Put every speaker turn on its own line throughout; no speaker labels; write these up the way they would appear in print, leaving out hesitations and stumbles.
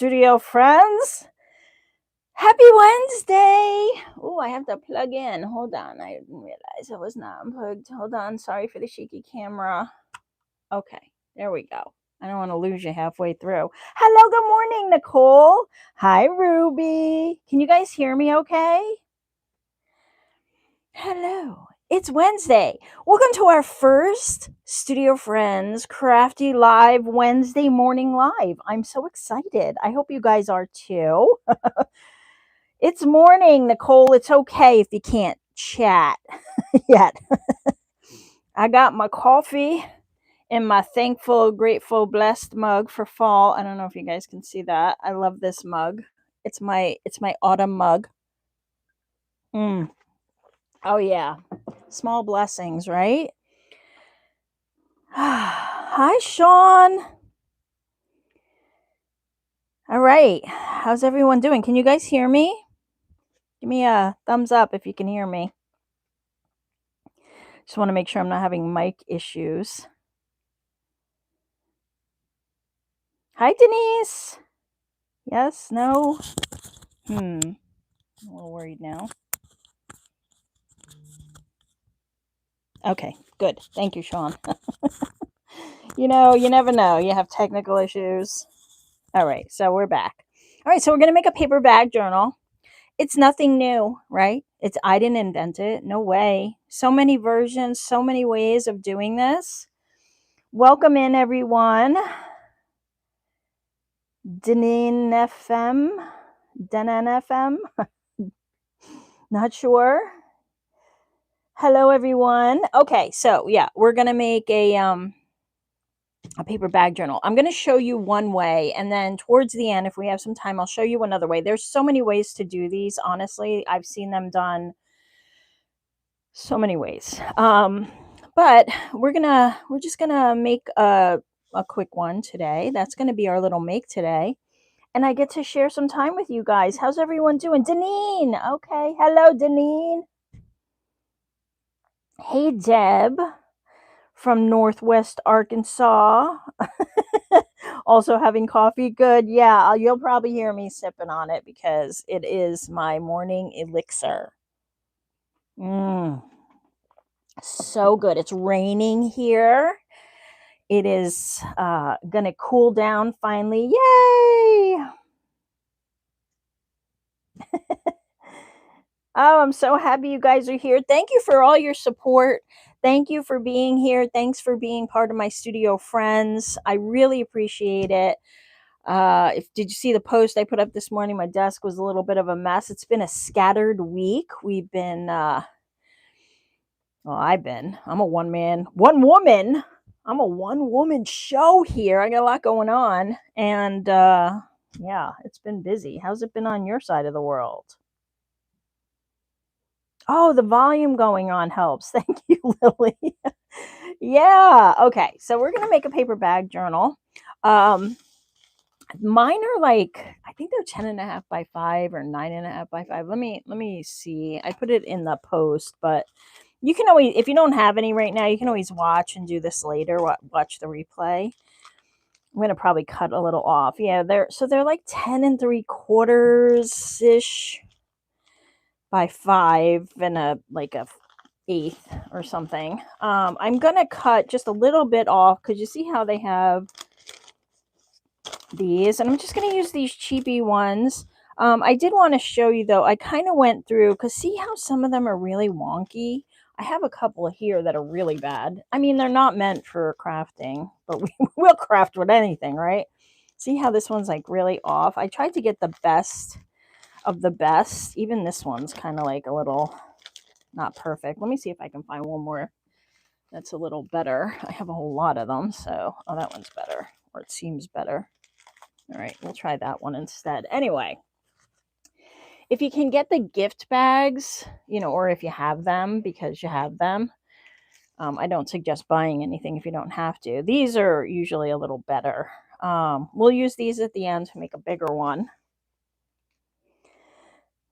Studio friends. Happy Wednesday. Oh, I have to plug in. Hold on. I didn't realize I was not unplugged. Hold on. Sorry for the shaky camera. Okay, there we go. I don't want to lose you halfway through. Hello, good morning, Nicole. Hi, Ruby. Can you guys hear me okay? Hello. It's Wednesday. Welcome to our first Studio Friends Crafty Live Wednesday morning live. I'm so excited. I hope you guys are too. It's morning, Nicole. It's okay if you can't chat yet. I got my coffee in my thankful, grateful, blessed mug for fall. I don't know if you guys can see that. I love this mug. It's my autumn mug. Oh yeah. Small blessings, right? Hi, Sean. All right. How's everyone doing? Can you guys hear me? Give me a thumbs up if you can hear me. Just want to make sure I'm not having mic issues. Hi, Denise. Yes? No? I'm a little worried now. Okay, good. Thank you, Sean. You never know. You have technical issues. All right, so we're back. All right, so we're going to make a paper bag journal. It's nothing new, right? I didn't invent it. No way. So many versions, so many ways of doing this. Welcome in, everyone. Denin FM. Not sure. Hello, everyone. Okay, so yeah, we're gonna make a paper bag journal. I'm gonna show you one way, and then towards the end, if we have some time, I'll show you another way. There's so many ways to do these. Honestly, I've seen them done so many ways. But we're just gonna make a quick one today. That's gonna be our little make today. And I get to share some time with you guys. How's everyone doing? Deneen. Okay. Hello, Deneen. Hey, Deb from Northwest Arkansas. Also having coffee. Good. Yeah, you'll probably hear me sipping on it because it is my morning elixir. So good. It's raining here. It is going to cool down finally. Yay! Oh, I'm so happy you guys are here. Thank you for all your support. Thank you for being here. Thanks for being part of my studio friends. I really appreciate it. Did you see the post I put up this morning? My desk was a little bit of a mess. It's been a scattered week. We've been, I'm a one woman show here. I got a lot going on. And, yeah, it's been busy. How's it been on your side of the world? Oh, the volume going on helps. Thank you, Lily. Yeah. Okay. So we're going to make a paper bag journal. Mine are like, I think they're 10.5 by 5 or 9.5 by 5. Let me see. I put it in the post, but you can always, if you don't have any right now, you can always watch and do this later. Watch the replay. I'm going to probably cut a little off. Yeah. They're like 10 3/4 ish by 5 and a 1/8 or something. I'm gonna cut just a little bit off because you see how they have these, and I'm just gonna use these cheapy ones. I did want to show you though, I kind of went through because see how some of them are really wonky. I have a couple here that are really bad. I mean, they're not meant for crafting, but we'll craft with anything, right? See how this one's like really off. I tried to get the best of the best. Even this one's kind of like a little not perfect. Let me see if I can find one more that's a little better. I have a whole lot of them, so that one's better, or it seems better. All right, we'll try that one instead. Anyway, if you can get the gift bags, or if you have them because you have them, I don't suggest buying anything if you don't have to. These are usually a little better. We'll use these at the end to make a bigger one.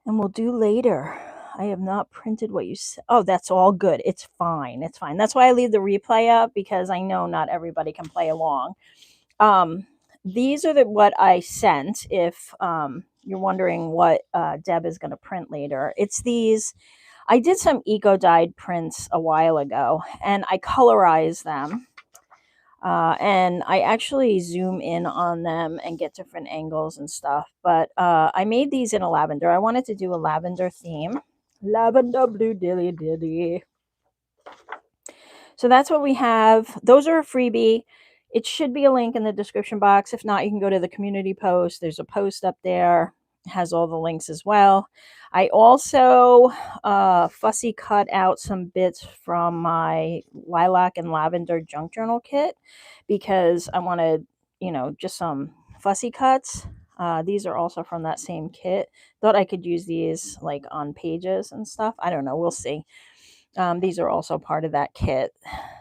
And we'll do later. I have not printed what you said. Oh, that's all good. It's fine. It's fine. That's why I leave the replay up because I know not everybody can play along. these are what I sent. If you're wondering what Deb is going to print later, it's these. I did some eco-dyed prints a while ago, and I colorize them. And I actually zoom in on them and get different angles and stuff. But I made these in a lavender. I wanted to do a lavender theme. Lavender blue dilly dilly. So that's what we have. Those are a freebie. It should be a link in the description box. If not, you can go to the community post. There's a post up there. It has all the links as well. I also fussy cut out some bits from my lilac and lavender junk journal kit because I wanted, just some fussy cuts. These are also from that same kit. Thought I could use these like on pages and stuff. I don't know. We'll see. These are also part of that kit.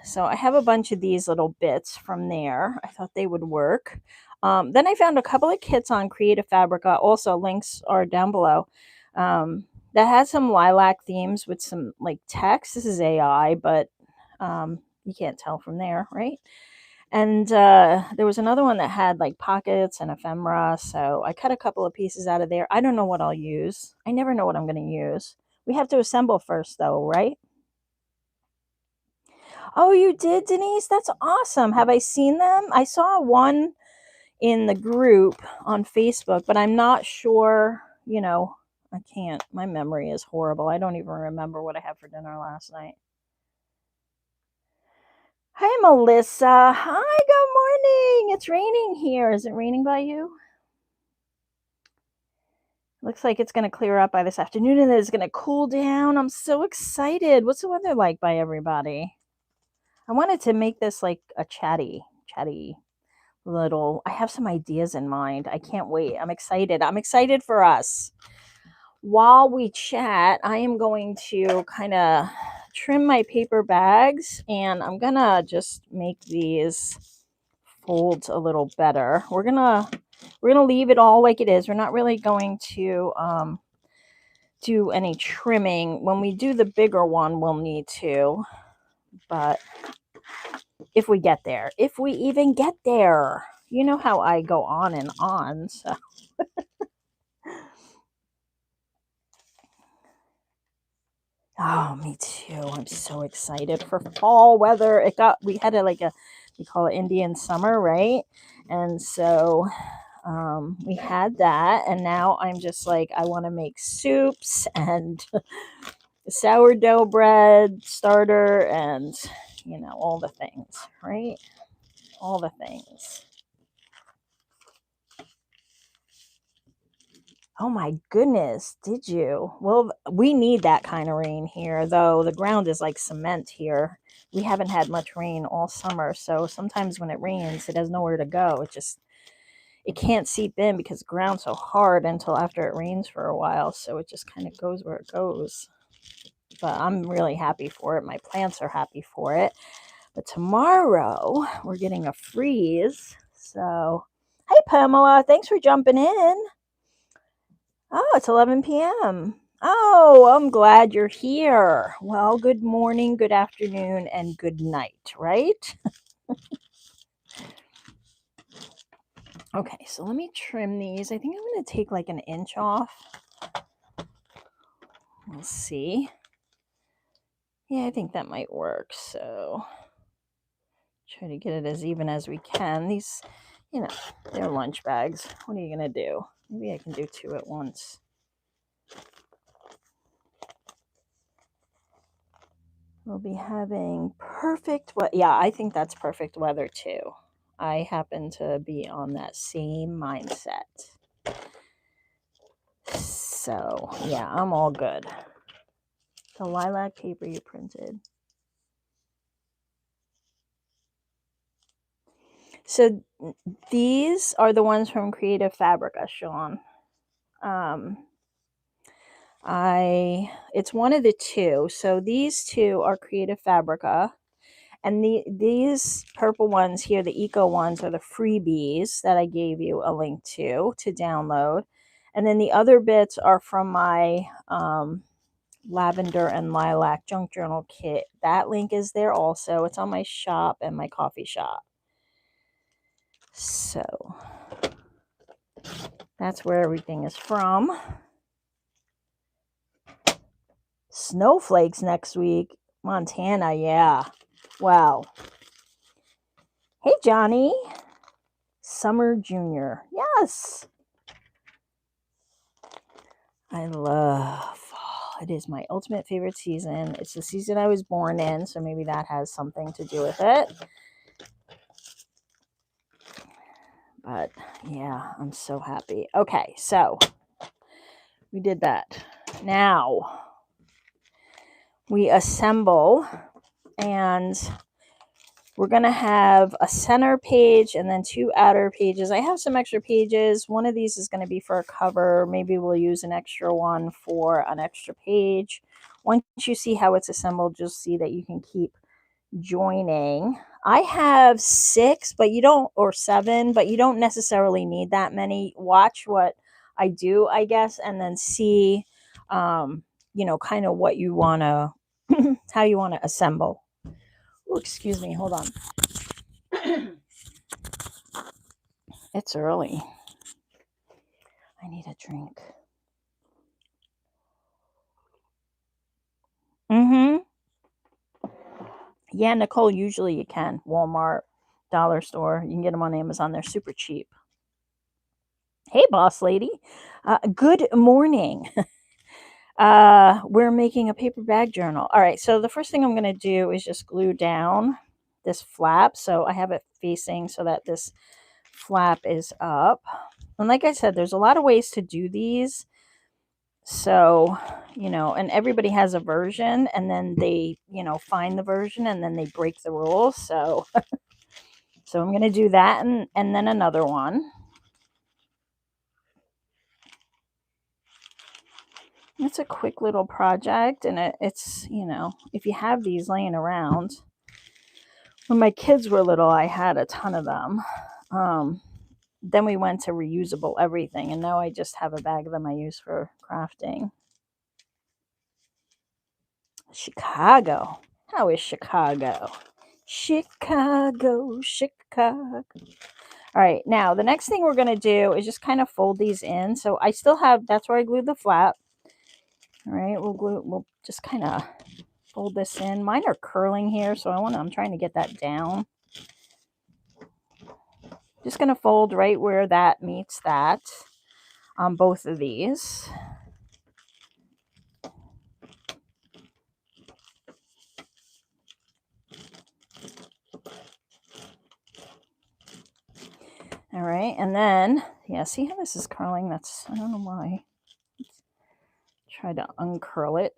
So I have a bunch of these little bits from there. I thought they would work. Then I found a couple of kits on CreativeFabrica. Also, links are down below. That has some lilac themes with some like text. This is AI, but you can't tell from there, right? And there was another one that had like pockets and ephemera. So I cut a couple of pieces out of there. I don't know what I'll use. I never know what I'm going to use. We have to assemble first, though, right? Oh, you did, Denise? That's awesome. Have I seen them? I saw one in the group on Facebook, but I'm not sure, I can't. My memory is horrible. I don't even remember what I had for dinner last night. Hi, Melissa. Hi, good morning. It's raining here. Is it raining by you? Looks like it's going to clear up by this afternoon and it's going to cool down. I'm so excited. What's the weather like by everybody? I wanted to make this like a chatty little. I have some ideas in mind. I can't wait. I'm excited for us. While we chat, I am going to kind of trim my paper bags, and I'm gonna just make these fold a little better. We're gonna leave it all like it is. We're not really going to do any trimming. When we do the bigger one, we'll need to, but if we get there, if we even get there, you know how I go on and on. So oh, me too. I'm so excited for fall weather. We had we call it Indian summer, right? And so we had that, and now I'm just like, I want to make soups and sourdough bread starter and all the things, right? All the things. Oh my goodness, did you? Well, we need that kind of rain here, though. The ground is like cement here. We haven't had much rain all summer, so sometimes when it rains, it has nowhere to go. It can't seep in because the ground's so hard until after it rains for a while, so it just kind of goes where it goes. But I'm really happy for it. My plants are happy for it. But tomorrow, we're getting a freeze. So, hey, Pamela, thanks for jumping in. Oh, it's 11 p.m. Oh, I'm glad you're here. Well, good morning, good afternoon, and good night, right? Okay, so let me trim these. I think I'm going to take like an inch off. We'll see. Yeah, I think that might work. So try to get it as even as we can. These, they're lunch bags. What are you going to do? Maybe I can do two at once. We'll be having perfect weather. Yeah, I think that's perfect weather too. I happen to be on that same mindset. So, yeah, I'm all good. The lilac paper you printed. So, these are the ones from CreativeFabrica, Sean. It's one of the two. So, these two are CreativeFabrica. And these purple ones here, the eco ones, are the freebies that I gave you a link to download. And then the other bits are from my lavender and lilac junk journal kit. That link is there also. It's on my shop and my coffee shop. So that's where everything is from. Snowflakes next week. Montana, yeah. Wow. Hey, Johnny. Summer Junior. Yes. I love fall. It is my ultimate favorite season. It's the season I was born in, so maybe that has something to do with it. But yeah, I'm so happy. Okay, so we did that. Now we assemble, and we're going to have a center page and then 2 outer pages. I have some extra pages. One of these is going to be for a cover. Maybe we'll use an extra one for an extra page. Once you see how it's assembled, you'll see that you can keep joining. I have 6, but you don't, or 7, but you don't necessarily need that many. Watch what I do, I guess, and then see, you know, kind of what you want to, how you want to assemble. Oh, excuse me. Hold on. It's early. I need a drink. Yeah, Nicole, usually you can. Walmart, dollar store. You can get them on Amazon. They're super cheap. Hey, boss lady. Good morning. We're making a paper bag journal. All right, so the first thing I'm going to do is just glue down this flap. So I have it facing so that this flap is up. And like I said, there's a lot of ways to do these. So, you know, and everybody has a version, and then they, you know, find the version and then they break the rules. So, so I'm going to do that and then another one. It's a quick little project, and it's, you know, if you have these laying around. When my kids were little, I had a ton of them. Then we went to reusable everything, and now I just have a bag of them I use for crafting. Chicago. How is Chicago? Chicago, Chicago. All right, now the next thing we're going to do is just kind of fold these in. So I still have, that's where I glued the flap. All right, we'll just kind of fold this in. Mine are curling here, so I'm trying to get that down. Just going to fold right where that meets that on both of these. All right, and then, yeah, see how this is curling? That's, I don't know why. Try to uncurl it.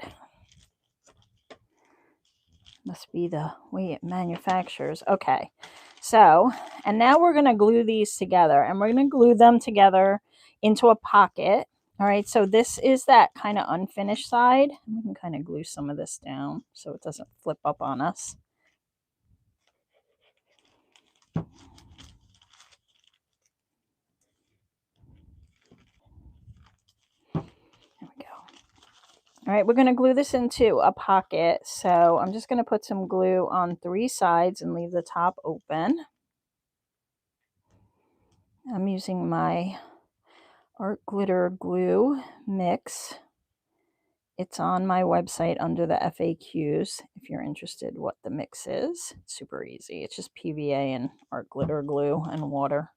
Must be the way it manufactures. Okay, so, and now we're going to glue these together, and we're going to glue them together into a pocket. All right, so this is that kind of unfinished side. We can kind of glue some of this down so it doesn't flip up on us. There we go. All right, we're going to glue this into a pocket. So I'm just going to put some glue on 3 sides and leave the top open. I'm using my art glitter glue mix. It's on my website under the FAQs if you're interested what the mix is. It's super easy. It's just PVA and art glitter glue and water.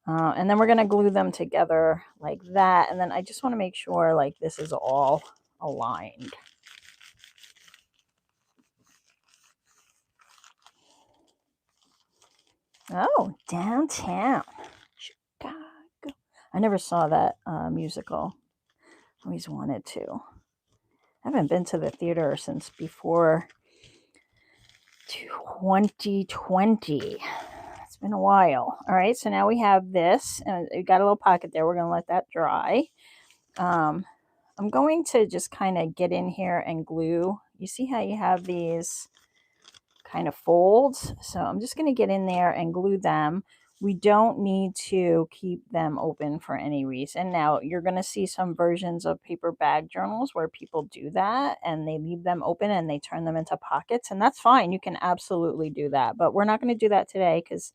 And then we're going to glue them together like that. And then I just want to make sure like this is all aligned. Oh, downtown Chicago. I never saw that musical. Always wanted to. I haven't been to the theater since before 2020. It's been a while. All right, so now we have this, and we got a little pocket there. We're going to let that dry. I'm going to just kind of get in here and glue. You see how you have these kind of folds? So I'm just going to get in there and glue them. We don't need to keep them open for any reason. Now, you're going to see some versions of paper bag journals where people do that and they leave them open and they turn them into pockets, and that's fine. You can absolutely do that, but we're not going to do that today because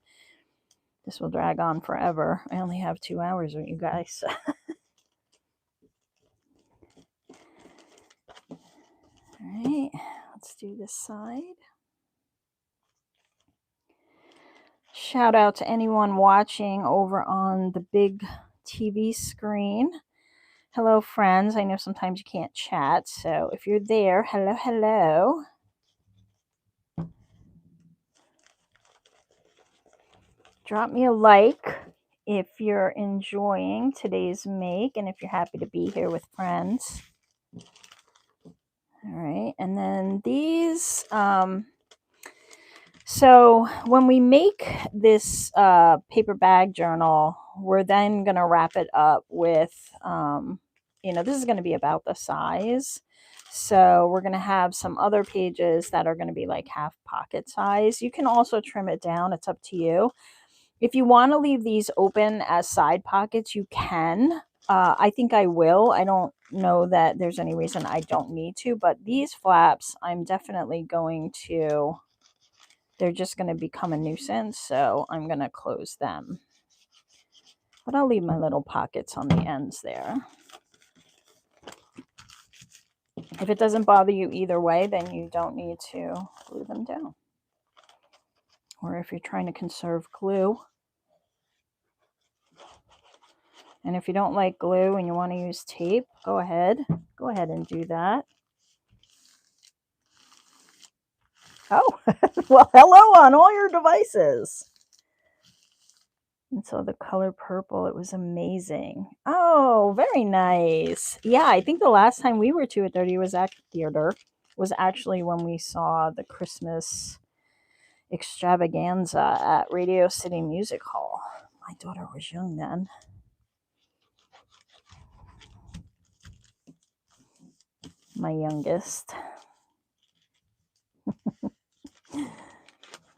This will drag on forever. I only have 2 hours with you guys. All right, let's do this side. Shout out to anyone watching over on the big TV screen. Hello, friends. I know sometimes you can't chat, so if you're there, hello, hello. Drop me a like if you're enjoying today's make and if you're happy to be here with friends. All right, and then these, so when we make this paper bag journal, we're then going to wrap it up with, this is going to be about the size. So we're going to have some other pages that are going to be like half pocket size. You can also trim it down. It's up to you. If you want to leave these open as side pockets, you can. I think I will. I don't know that there's any reason I don't need to, but these flaps, I'm definitely going to, they're just going to become a nuisance, so I'm going to close them. But I'll leave my little pockets on the ends there. If it doesn't bother you either way, then you don't need to glue them down. Or if you're trying to conserve glue. And if you don't like glue and you want to use tape, go ahead and do that. Oh, well, hello on all your devices. And so the color purple, it was amazing. Oh, very nice. Yeah, I think the last time we were 2 at 30 was at theater. Was actually when we saw the Christmas extravaganza at Radio City Music Hall. My daughter was young then. My youngest.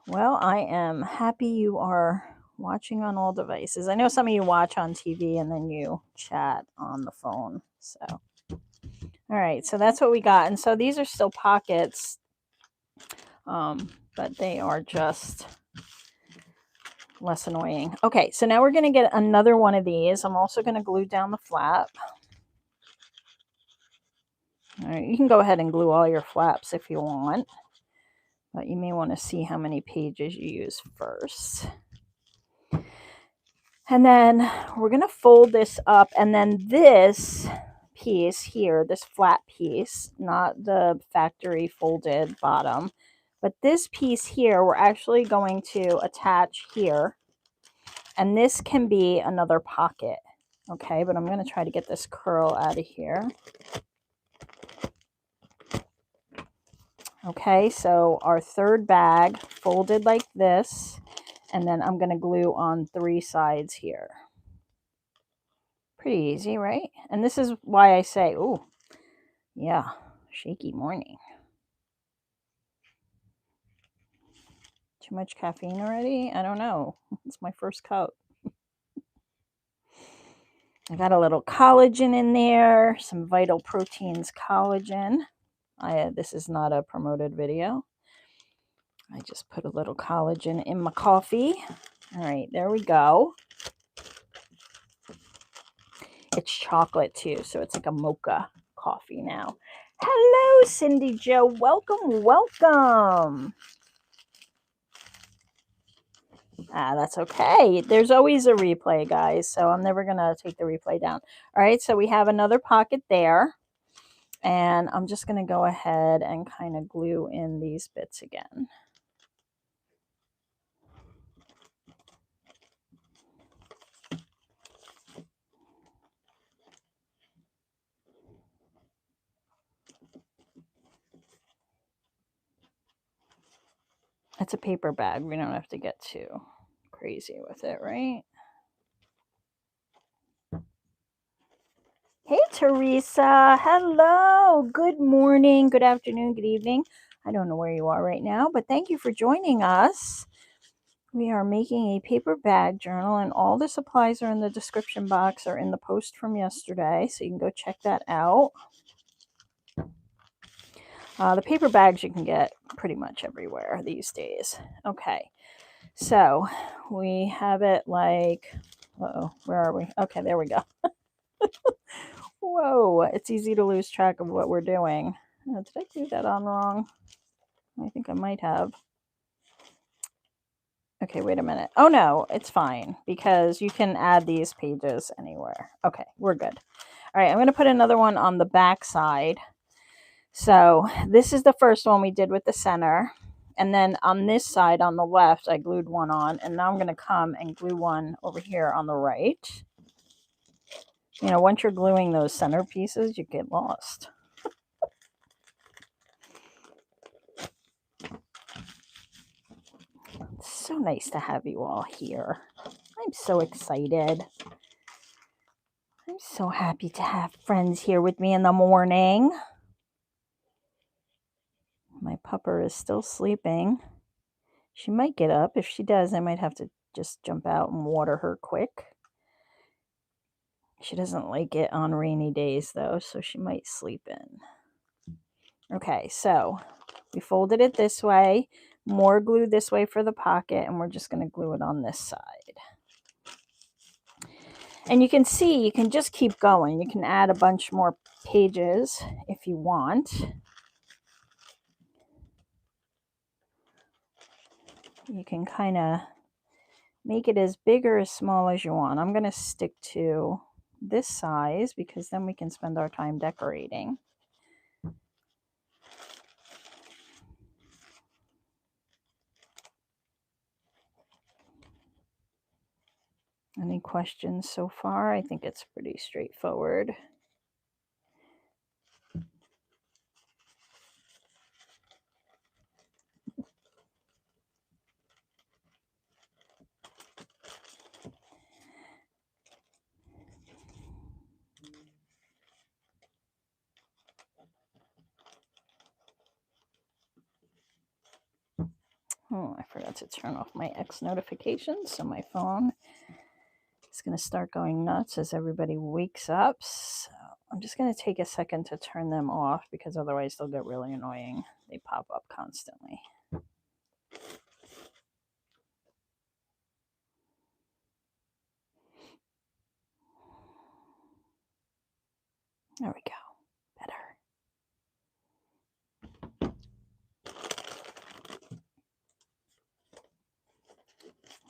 Well, I am happy you are watching on all devices. I know some of you watch on TV and then you chat on the phone. So, all right, so that's what we got. And so these are still pockets, but they are just less annoying. Okay, so now we're going to get another one of these. I'm also going to glue down the flap. All right, you can go ahead and glue all your flaps if you want, but you may want to see how many pages you use first. And then we're going to fold this up, and then this piece here, this flat piece, not the factory folded bottom, but this piece here, we're actually going to attach here, and this can be another pocket. Okay, but I'm going to try to get this curl out of here. Okay, so our third bag folded like this, and then I'm going to glue on 3 sides here. Pretty easy, right? And this is why I say, oh, yeah, shaky morning. Too much caffeine already? I don't know. It's my first cup. I got a little collagen in there, some Vital Proteins collagen. This is not a promoted video. I just put a little collagen in my coffee. All right, there we go. It's chocolate too, so it's like a mocha coffee now. Hello, Cindy Jo. Welcome, welcome. That's okay. There's always a replay, guys, so I'm never going to take the replay down. All right, so we have another pocket there, and I'm just going to go ahead and kind of glue in these bits again. It's a paper bag. We don't have to get too crazy with it, right? Hey, Teresa. Hello. Good morning, good afternoon, good evening. I don't know where you are right now, but thank you for joining us. We are making a paper bag journal, and all the supplies are in the description box or in the post from yesterday, so you can go check that out. The paper bags you can get pretty much everywhere these days. Okay, So we have it like, uh-oh, where are we? Okay, there we go. Whoa, it's easy to lose track of what we're doing. Did I do that on wrong? I think I might have. Okay, wait a minute. Oh no, it's fine because you can add these pages anywhere. Okay, we're good. All right, I'm going to put another one on the back side. So this is the first one we did with the center. And then on this side on the left, I glued one on. And now I'm going to come and glue one over here on the right. You know, once you're gluing those center pieces, you get lost. It's so nice to have you all here. I'm so excited. I'm so happy to have friends here with me in the morning. My pupper is still sleeping. She might get up. If she does, I might have to just jump out and water her quick. She doesn't like it on rainy days, though, so she might sleep in. Okay, so we folded it this way. More glue this way for the pocket, and we're just going to glue it on this side. And you can see, you can just keep going. You can add a bunch more pages if you want. You can kind of make it as big or as small as you want. I'm going to stick to this size because then we can spend our time decorating. Any questions so far? I think it's pretty straightforward. Oh, I forgot to turn off my X notifications, so my phone is going to start going nuts as everybody wakes up. So I'm just going to take a second to turn them off because otherwise they'll get really annoying. They pop up constantly. There we go. Better.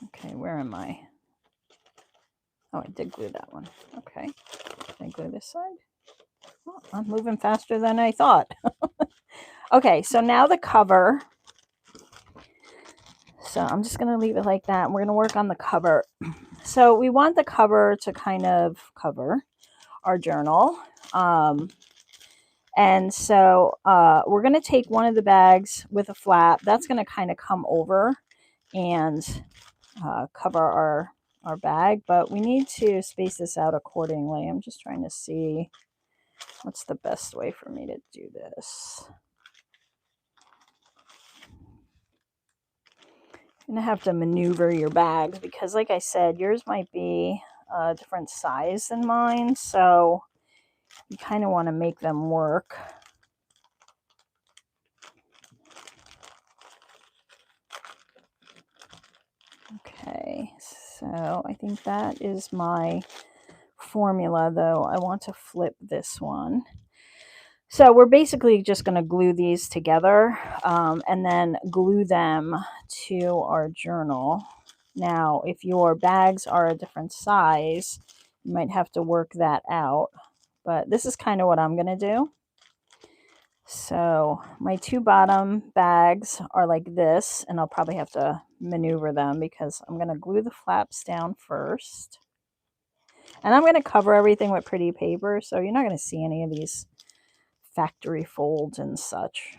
Okay, where am I? Oh, I did glue that one. Okay. Can I glue this side? Oh, I'm moving faster than I thought. Okay, so now the cover. So I'm just going to leave it like that. We're going to work on the cover. So we want the cover to kind of cover our journal. And so we're going to take one of the bags with a flap. That's going to kind of come over and cover our bag. But we need to space this out accordingly. I'm just trying to see what's the best way for me to do this. You're going to have to maneuver your bags because, like I said, yours might be a different size than mine. So you kind of want to make them work. Okay, so I think that is my formula, though. I want to flip this one. So we're basically just going to glue these together and then glue them to our journal. Now, if your bags are a different size, you might have to work that out. But this is kind of what I'm going to do. So my two bottom bags are like this, and I'll probably have to maneuver them because I'm going to glue the flaps down first. And I'm going to cover everything with pretty paper, so you're not going to see any of these factory folds and such.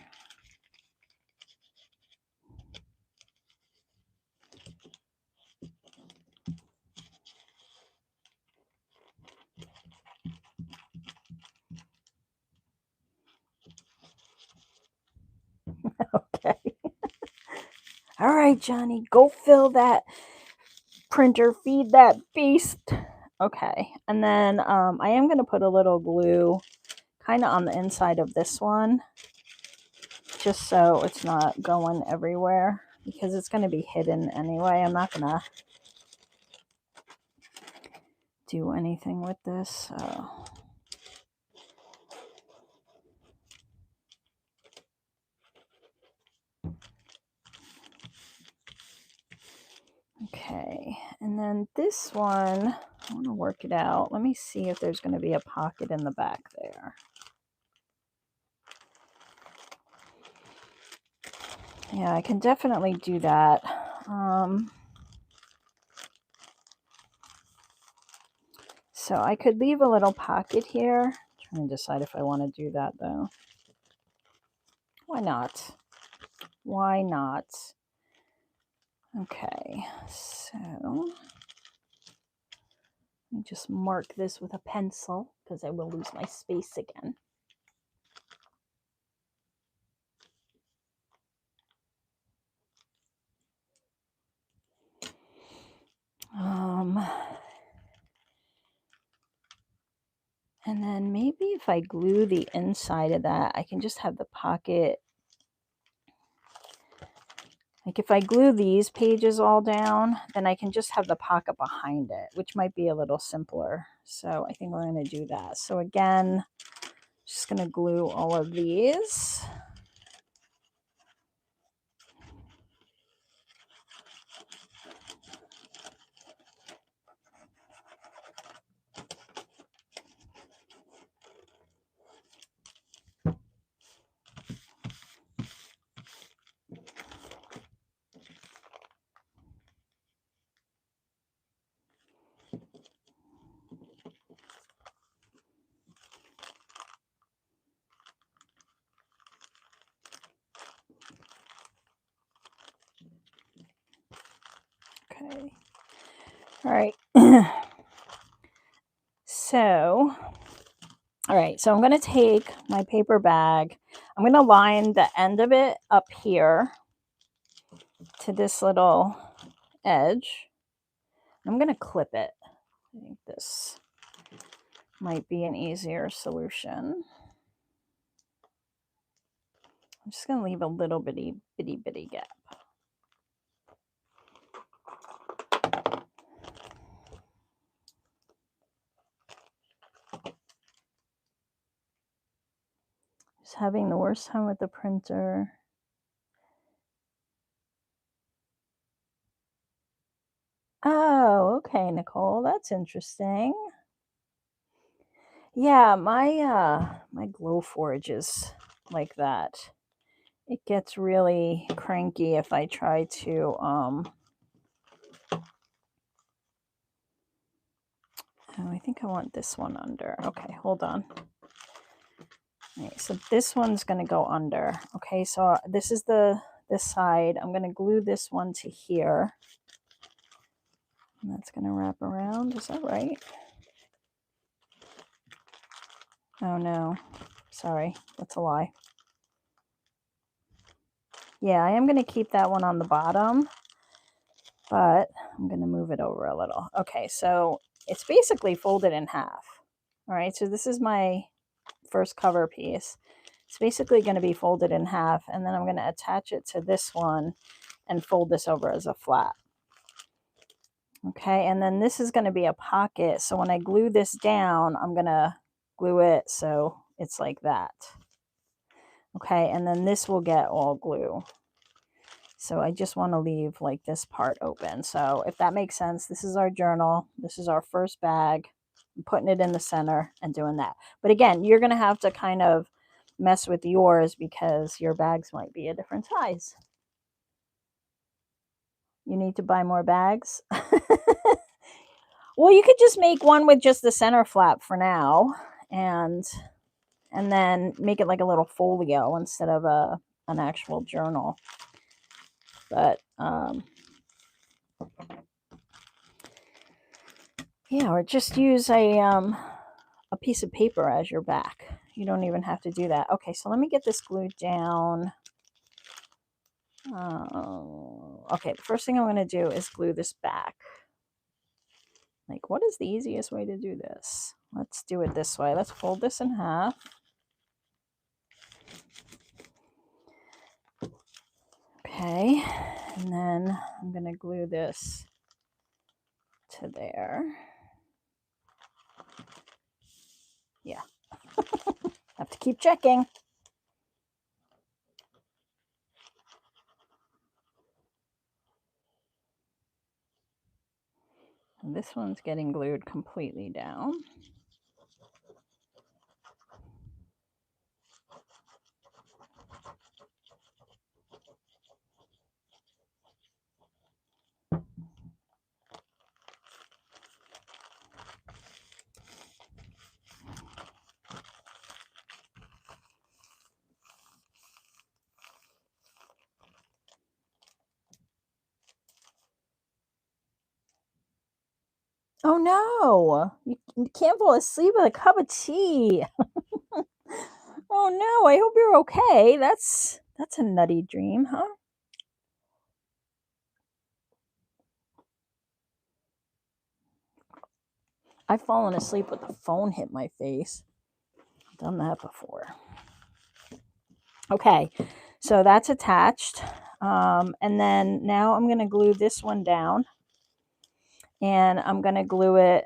Okay. All right, Johnny, go fill that printer, feed that beast. Okay, and then I am going to put a little glue kind of on the inside of this one, just so it's not going everywhere. because it's going to be hidden anyway. I'm not going to do anything with this. So. Okay, and then this one, I want to work it out. Let me see if there's going to be a pocket in the back there. Yeah, I can definitely do that. So I could leave a little pocket here. I'm trying to decide if I want to do that though. Why not? Why not? Okay, so let me just mark this with a pencil because I will lose my space again. And then maybe if I glue the inside of that, I can just have the pocket. Like if I glue these pages all down, then I can just have the pocket behind it, which might be a little simpler. So I think we're going to do that. So again, just going to glue all of these. Okay. All right. So, all right. So I'm going to take my paper bag. I'm going to line the end of it up here to this little edge. I'm going to clip it. I think this might be an easier solution. I'm just going to leave a little bitty gap. Just having the worst time with the printer. Oh, okay, Nicole, that's interesting. Yeah, my Glowforge is like that. It gets really cranky if I try to oh, I think I want this one under. Okay, hold on. Okay, so this one's going to go under. Okay, so this is this side. I'm going to glue this one to here. And that's going to wrap around. Is that right? Oh, no. Sorry. That's a lie. Yeah, I am going to keep that one on the bottom, but I'm going to move it over a little. Okay, so it's basically folded in half. All right, so this is my first cover piece. It's basically going to be folded in half, and then I'm going to attach it to this one and fold this over as a flap. Okay, and then this is going to be a pocket. So when I glue this down, I'm going to glue it so it's like that. Okay, and then this will get all glue. So I just want to leave like this part open. So if that makes sense, this is our journal. This is our first bag. I'm putting it in the center and doing that. But again, you're going to have to kind of mess with yours because your bags might be a different size. You need to buy more bags. Well, you could just make one with just the center flap for now, and then make it like a little folio instead of an actual journal. But yeah, or just use a piece of paper as your back. You don't even have to do that. Okay, so let me get this glued down. Okay, the first thing I'm going to do is glue this back. Like, what is the easiest way to do this? Let's do it this way. Let's fold this in half. Okay, and then I'm going to glue this to there. Yeah, have to keep checking. And this one's getting glued completely down. Oh no, you can't fall asleep with a cup of tea. Oh no, I hope you're okay. That's a nutty dream, huh? I've fallen asleep with the phone hit my face. I've done that before. Okay, so that's attached. And then now I'm going to glue this one down. And I'm going to glue it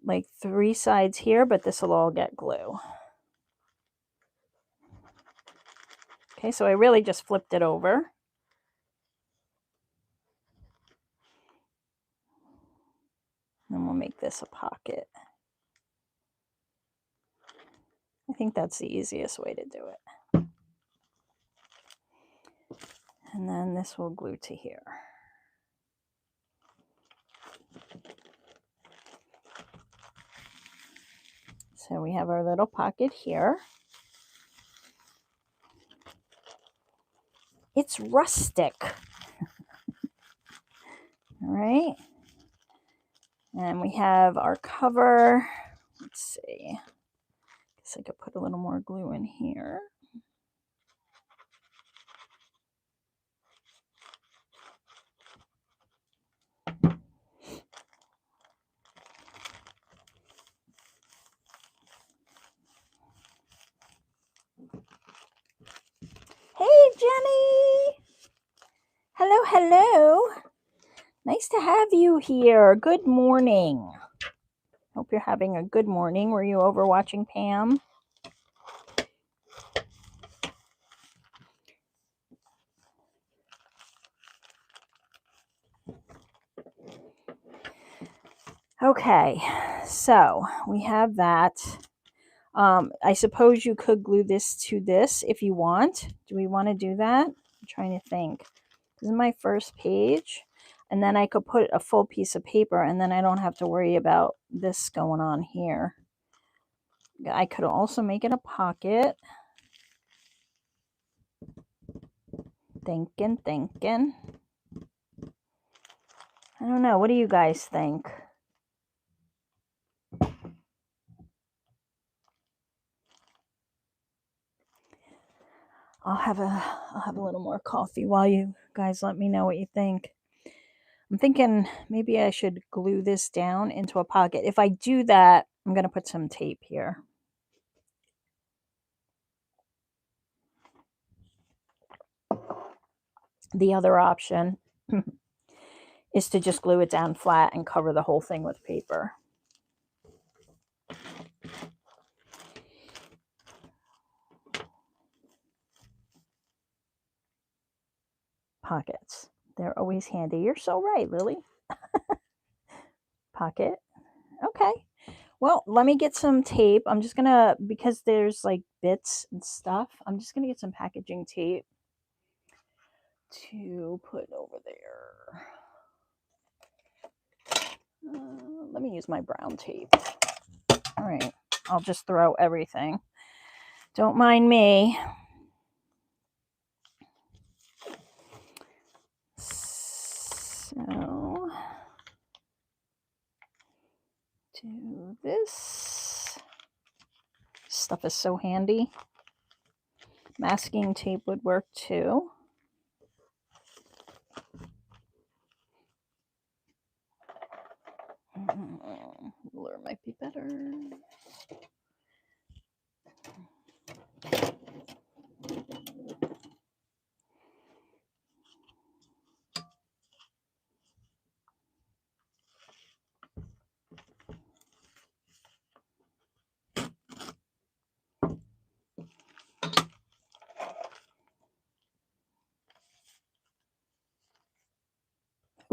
like 3 sides here, but this will all get glue. Okay, so I really just flipped it over. And we'll make this a pocket. I think that's the easiest way to do it. And then this will glue to here. So we have our little pocket here. It's rustic. All right. And we have our cover. Let's see. Guess I could put a little more glue in here. Hey, Jenny. Hello, hello. Nice to have you here. Good morning. Hope you're having a good morning. Were you over watching Pam? Okay, so we have that. I suppose you could glue this to this if you want. Do we want to do that? I'm trying to think. This is my first page. And then I could put a full piece of paper and then I don't have to worry about this going on here. I could also make it a pocket. Thinking. I don't know. What do you guys think? I'll have a little more coffee while you guys let me know what you think. I'm thinking maybe I should glue this down into a pocket. If I do that, I'm going to put some tape here. The other option is to just glue it down flat and cover the whole thing with paper. Pockets. They're always handy. You're so right, Lily. Pocket. Okay. Well, let me get some tape. I'm just going to, because there's like bits and stuff, I'm just going to get some packaging tape to put over there. Let me use my brown tape. All right. I'll just throw everything. Don't mind me. So, do this. Stuff is so handy. Masking tape would work too. Ruler might be better.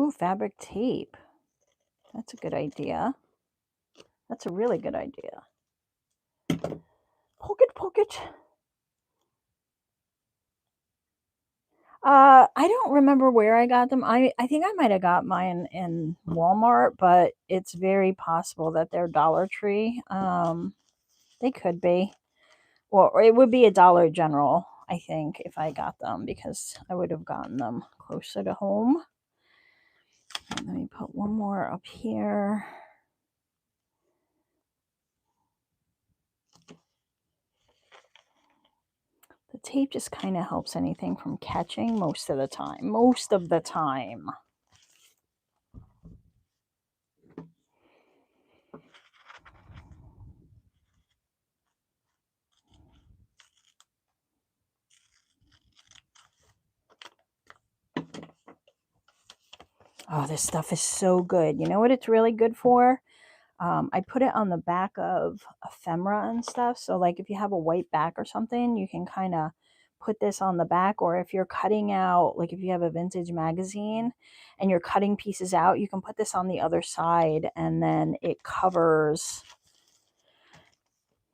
Ooh, fabric tape. That's a good idea. That's a really good idea. Pocket. I don't remember where I got them. I think I might have got mine in Walmart, but it's very possible that they're Dollar Tree. They could be. Or it would be a Dollar General, I think, if I got them, because I would have gotten them closer to home. And let me put one more up here. The tape just kind of helps anything from catching most of the time. Most of the time. Oh, this stuff is so good. You know what it's really good for? I put it on the back of ephemera and stuff. So like if you have a white back or something, you can kind of put this on the back. Or if you're cutting out, like if you have a vintage magazine and you're cutting pieces out, you can put this on the other side and then it covers,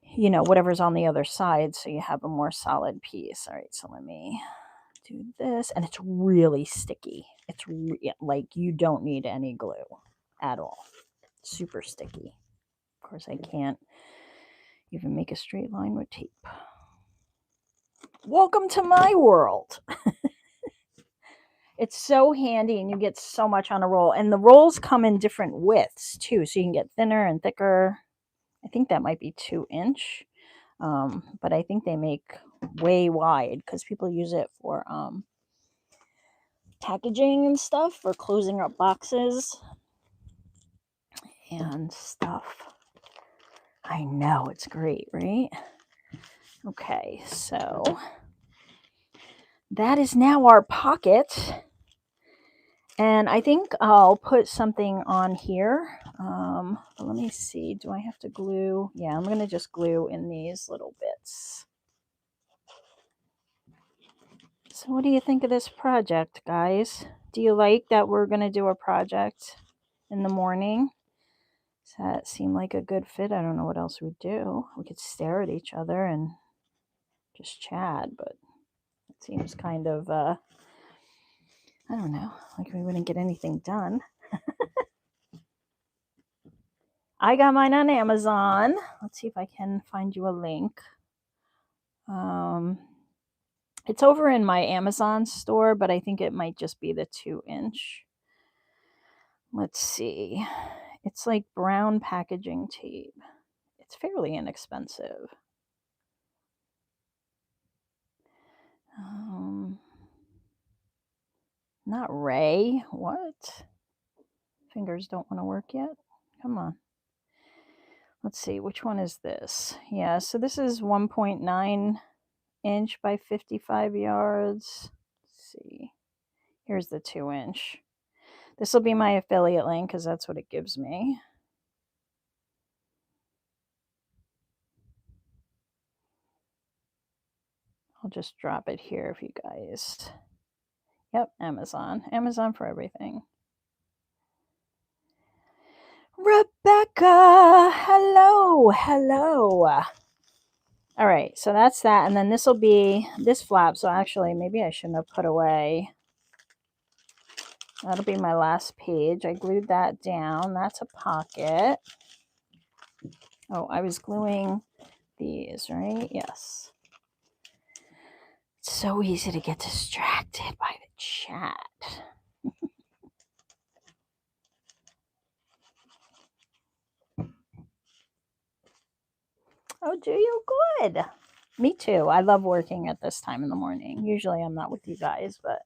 you know, whatever's on the other side. So you have a more solid piece. All right, so let me do this. And it's really sticky. It's like you don't need any glue at all. Super sticky. Of course, I can't even make a straight line with tape. Welcome to my world. It's so handy and you get so much on a roll. And the rolls come in different widths too. So you can get thinner and thicker. I think that might be 2-inch. But I think they make way wide because people use it for packaging and stuff, for closing up boxes and stuff. I know, it's great, right? Okay, so that is now our pocket. And I think I'll put something on here. Let me see. Do I have to glue? Yeah, I'm going to just glue in these little bits. So what do you think of this project, guys? Do you like that we're going to do a project in the morning? Does that seem like a good fit? I don't know what else we'd do. We could stare at each other and just chat, but it seems kind of, I don't know, like we wouldn't get anything done. I got mine on Amazon. Let's see if I can find you a link. It's over in my Amazon store, but I think it might just be the 2-inch. Let's see. It's like brown packaging tape. It's fairly inexpensive. Not Ray. What? Fingers don't want to work yet? Come on. Let's see. Which one is this? Yeah, so this is 1.9 inch by 55 yards. Let's see. Here's the 2-inch. This will be my affiliate link because that's what it gives me. I'll just drop it here if you guys. Yep, Amazon. Amazon for everything. Rebecca, hello. All right, so that's that. And then this will be this flap. So actually, maybe I shouldn't have put away. That'll be my last page. I glued that down. That's a pocket. Oh, I was gluing these, right? Yes. It's so easy to get distracted by the chat. Oh, do you? Good. Me too. I love working at this time in the morning. Usually I'm not with you guys, but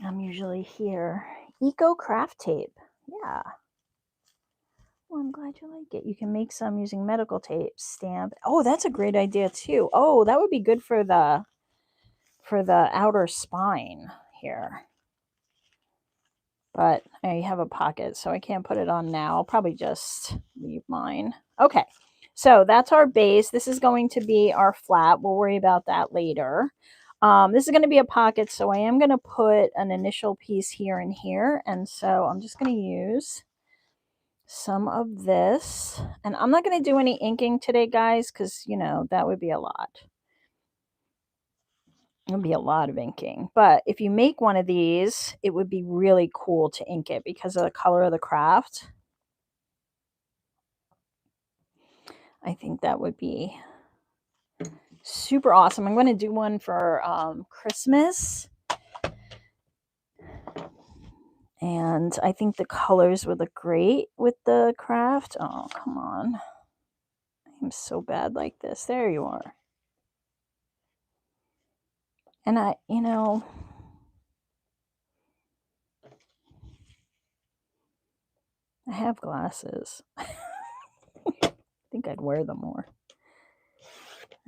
I'm usually here. Eco craft tape. Yeah. Well, I'm glad you like it. You can make some using medical tape, stamp. Oh, that's a great idea too. Oh, that would be good for the outer spine here. But I have a pocket, so I can't put it on now. I'll probably just leave mine. Okay, so that's our base. This is going to be our flap. We'll worry about that later. This is going to be a pocket, so I am going to put an initial piece here and here. And so I'm just going to use some of this. And I'm not going to do any inking today, guys, because, you know, that would be a lot. It would be a lot of inking. But if you make one of these, it would be really cool to ink it because of the color of the craft. I think that would be super awesome. I'm going to do one for Christmas. And I think the colors would look great with the craft. Oh, come on. I'm so bad like this. There you are. And I, you know, I have glasses. I think I'd wear them more.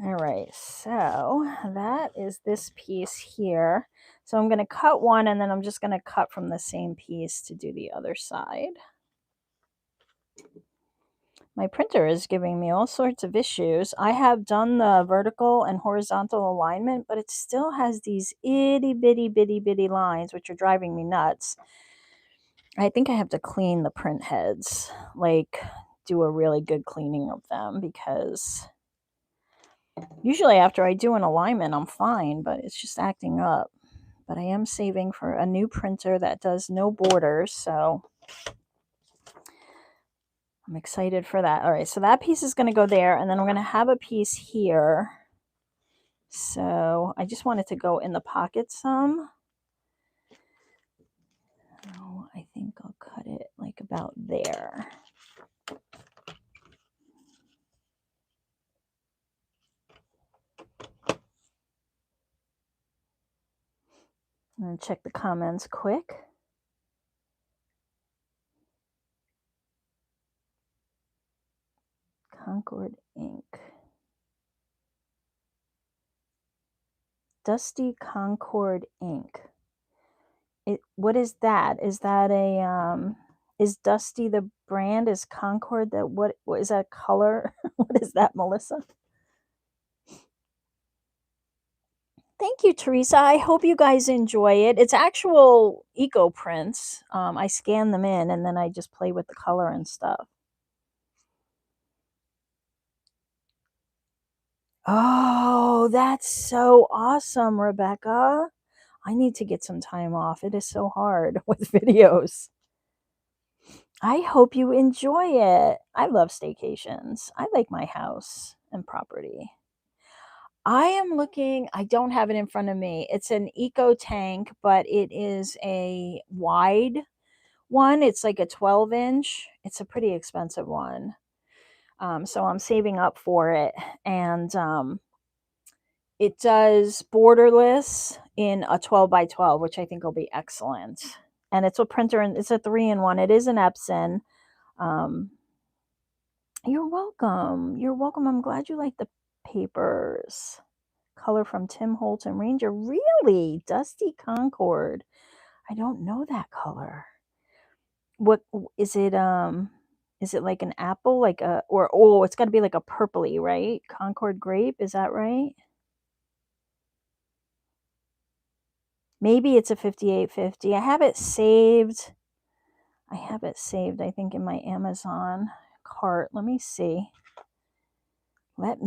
All right, so that is this piece here. So I'm going to cut one and then I'm just going to cut from the same piece to do the other side. My printer is giving me all sorts of issues. I have done the vertical and horizontal alignment, but it still has these itty bitty lines, which are driving me nuts. I think I have to clean the print heads, like do a really good cleaning of them, because usually after I do an alignment, I'm fine, but it's just acting up. But I am saving for a new printer that does no borders, so I'm excited for that. All right, so that piece is going to go there, and then I'm going to have a piece here. So I just want it to go in the pocket some. Oh, I think I'll cut it like about there. I'm going to check the comments quick. Concord ink. Dusty Concord ink. What is that? Is that a is Dusty the brand? Is Concord the what is that color? What is that, Melissa? Thank you, Teresa. I hope you guys enjoy it. It's actual eco prints. I scan them in and then I just play with the color and stuff. Oh, that's so awesome, Rebecca. I need to get some time off. It is so hard with videos. I hope you enjoy it. I love staycations. I like my house and property. I am looking, I don't have it in front of me. It's an eco tank, but it is a wide one. It's like a 12-inch. It's a pretty expensive one. So I'm saving up for it. And it does borderless in a 12 by 12, which I think will be excellent. And it's a printer, and it's a 3-in-1. It is an Epson. You're welcome. You're welcome. I'm glad you like the papers. Color from Tim Holton Ranger. Really? Dusty Concord. I don't know that color. What is it? Is it like an apple? Like a, or, oh, it's got to be like a purpley, right? Concord grape. Is that right? Maybe it's a 5850. I have it saved. I think, in my Amazon cart. Let me see. What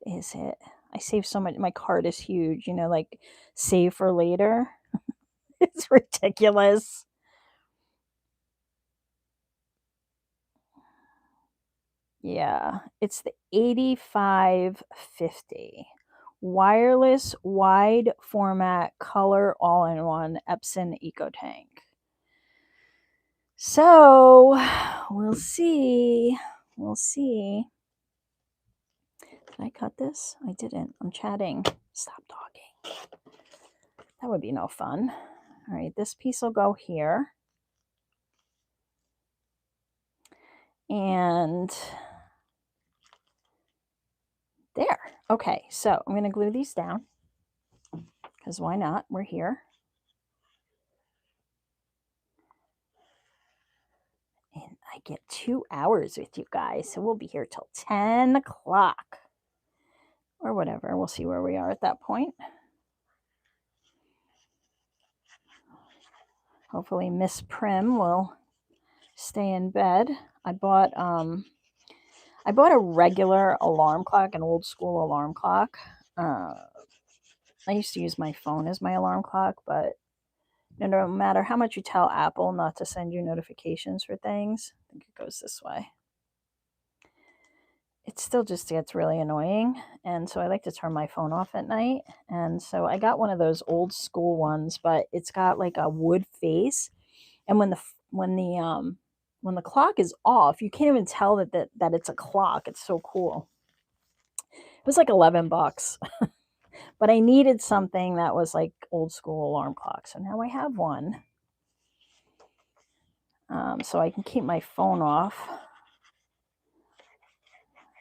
is it? I save so much. My cart is huge, you know, like save for later. It's ridiculous. Yeah, it's the 8550. Wireless, wide format, color, all-in-one Epson EcoTank. So, we'll see. We'll see. Did I cut this? I didn't. I'm chatting. Stop talking. That would be no fun. All right, this piece will go here. And there. Okay, so I'm going to glue these down because why not? We're here. And I get 2 hours with you guys, so we'll be here till 10 o'clock. or whatever. We'll see where we are at that point. Hopefully Miss Prim will stay in bed. I bought a regular alarm clock, an old school alarm clock. I used to use my phone as my alarm clock, but no matter how much you tell Apple not to send you notifications for things, I think it goes this way. It still just gets really annoying, and so I like to turn my phone off at night. And so I got one of those old school ones, but it's got like a wood face, and when the clock is off, you can't even tell that it's a clock. It's so cool. It was like $11, but I needed something that was like old school alarm clock, so now I have one. So I can keep my phone off.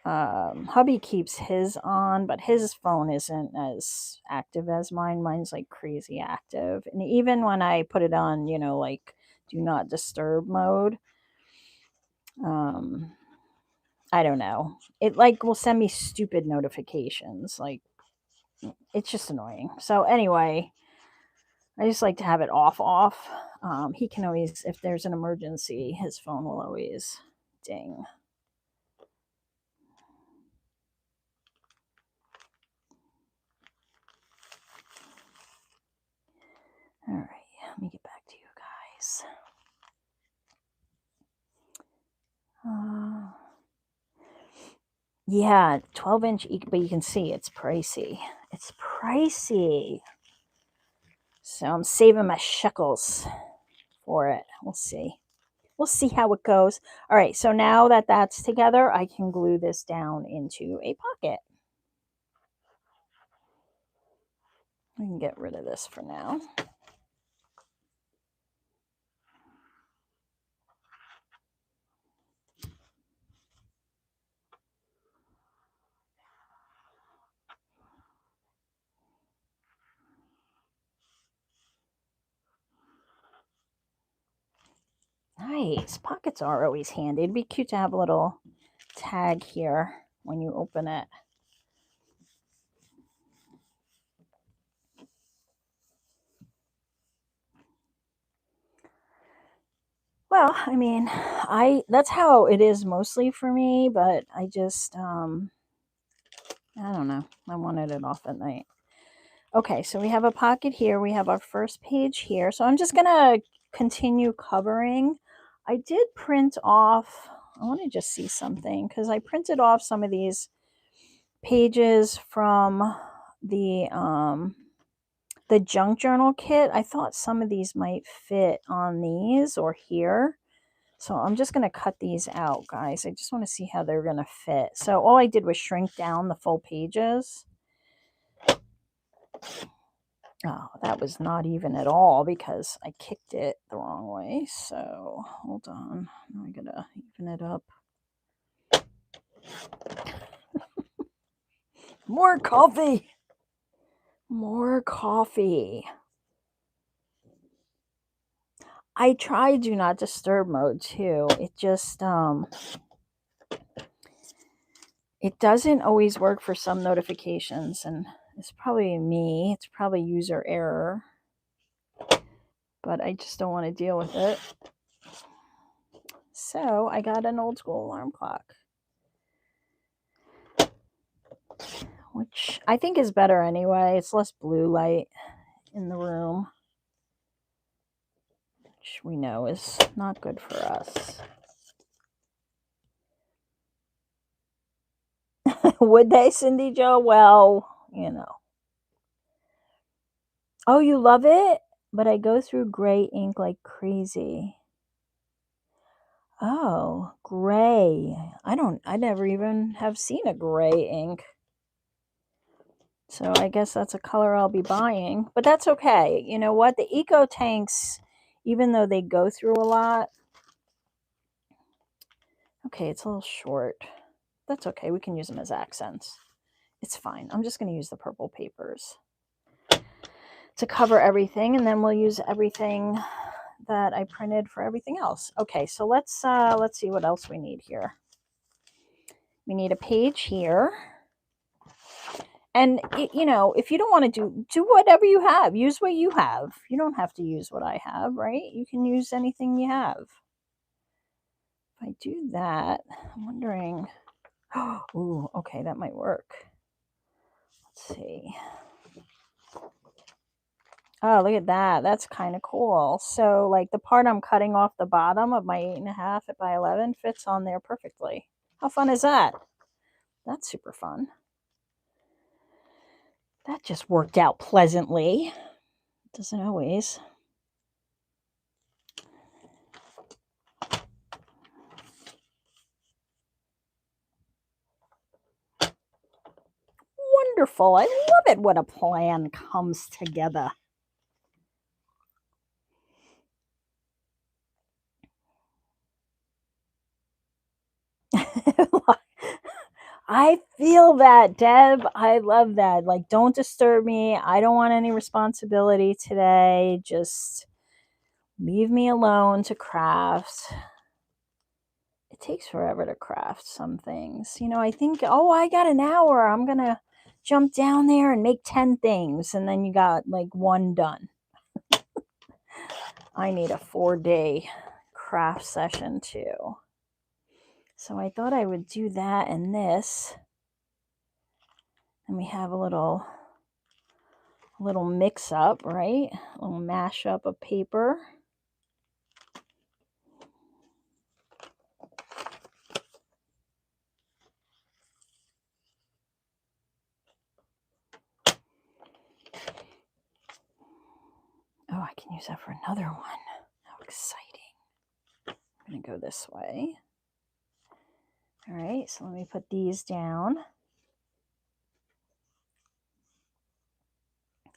Hubby keeps his on, but his phone isn't as active as mine. Mine's like crazy active. And even when I put it on, like do not disturb mode, I don't know. It like will send me stupid notifications. Like it's just annoying. So anyway, I just like to have it off. He can always, if there's an emergency, his phone will always ding. All right, let me get back to you guys. Yeah, 12-inch, but you can see it's pricey. It's pricey. So I'm saving my shekels for it. We'll see. We'll see how it goes. All right, so now that that's together, I can glue this down into a pocket. We can get rid of this for now. Nice. Pockets are always handy. It'd be cute to have a little tag here when you open it. Well, I mean, that's how it is mostly for me, but I just I don't know. I wanted it off at night. Okay, so we have a pocket here. We have our first page here. So I'm just going to continue covering. I did print off, I want to just see something because I printed off some of these pages from the junk journal kit. I thought some of these might fit on these or here. So I'm just going to cut these out, guys. I just want to see how they're going to fit. So all I did was shrink down the full pages. Oh, that was not even at all because I kicked it the wrong way. So hold on. Now I gotta even it up. More coffee. More coffee. I tried do not disturb mode too. It just it doesn't always work for some notifications, and it's probably me. It's probably user error. But I just don't want to deal with it. So I got an old school alarm clock, which I think is better anyway. It's less blue light in the room, which we know is not good for us. Would they, Cindy Jo? Well, Oh, you love it? But I go through gray ink like crazy. Oh, gray. I never even have seen a gray ink. So I guess that's a color I'll be buying. But that's okay. You know what? The Eco Tanks, even though they go through a lot. Okay, it's a little short. That's okay. We can use them as accents. It's fine. I'm just going to use the purple papers to cover everything, and then we'll use everything that I printed for everything else. Okay, so let's see what else we need here. We need a page here. And you know, if you don't want to do whatever you have, use what you have. You don't have to use what I have, right? You can use anything you have. If I do that, I'm wondering. Ooh, okay, that might work. Let's see. Oh, look at that. That's kind of cool. So like the part I'm cutting off the bottom of my 8.5 by 11 fits on there perfectly. How fun is that? That's super fun. That just worked out pleasantly. Doesn't always. Wonderful. I love it when a plan comes together. I feel that, Deb. I love that. Like, don't disturb me. I don't want any responsibility today. Just leave me alone to craft. It takes forever to craft some things. You know, I think, oh, I got an hour. I'm going to jump down there and make 10 things. And then you got like one done. I need a 4-day craft session too. So I thought I would do that and this. And we have a little mix up, right? A little mash up of paper. Oh, I can use that for another one. How exciting. I'm going to go this way. All right, so let me put these down.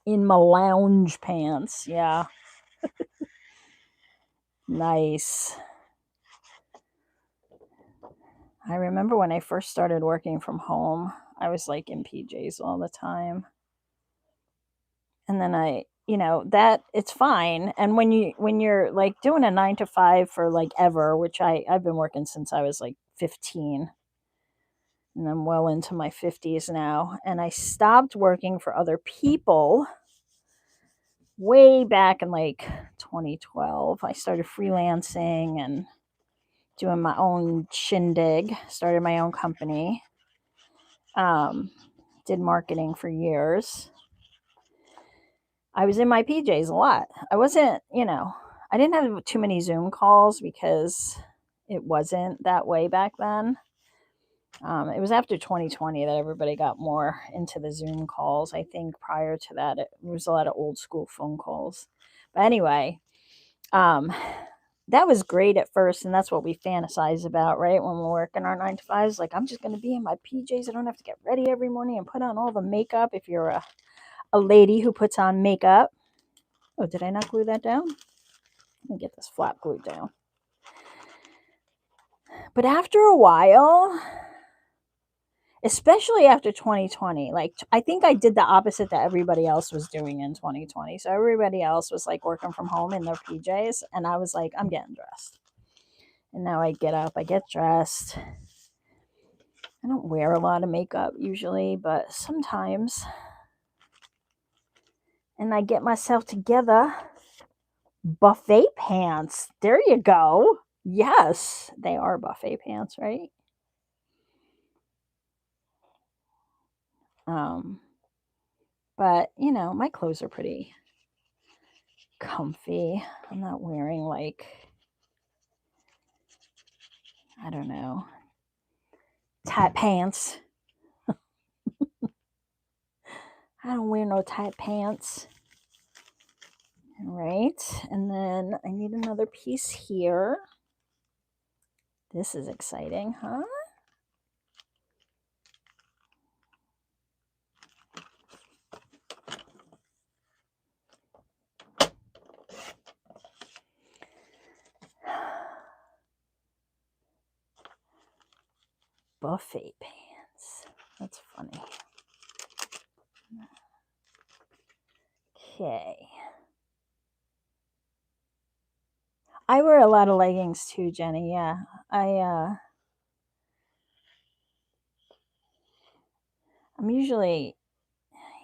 In my lounge pants, yeah. Nice. I remember when I first started working from home, I was like in PJs all the time. And then I, you know, that it's fine. And when you're like doing a 9 to 5 for like ever, which I've been working since I was like 15. And I'm well into my 50s now. And I stopped working for other people way back in like 2012. I started freelancing and doing my own shindig, started my own company, did marketing for years. I was in my PJs a lot. I wasn't, you know, I didn't have too many Zoom calls because it wasn't that way back then. It was after 2020 that everybody got more into the Zoom calls. I think prior to that, it was a lot of old school phone calls. But anyway, that was great at first, and that's what we fantasize about, right? When we're working our 9 to 5s, like I'm just going to be in my PJs. I don't have to get ready every morning and put on all the makeup. If you're a lady who puts on makeup. Oh, did I not glue that down? Let me get this flap glued down. But after a while, especially after 2020, like I think I did the opposite that everybody else was doing in 2020. So everybody else was like working from home in their PJs, and I was like, I'm getting dressed. And now I get up, I get dressed. I don't wear a lot of makeup usually, but sometimes. And I get myself together. Buffet pants. There you go. Yes, they are buffet pants, right? But you know, my clothes are pretty comfy. I'm not wearing like, I don't know, tight pants. I don't wear no tight pants. All right, and then I need another piece here. This is exciting, huh? Buffet pants. That's funny. Okay. I wear a lot of leggings too, Jenny. Yeah. I'm usually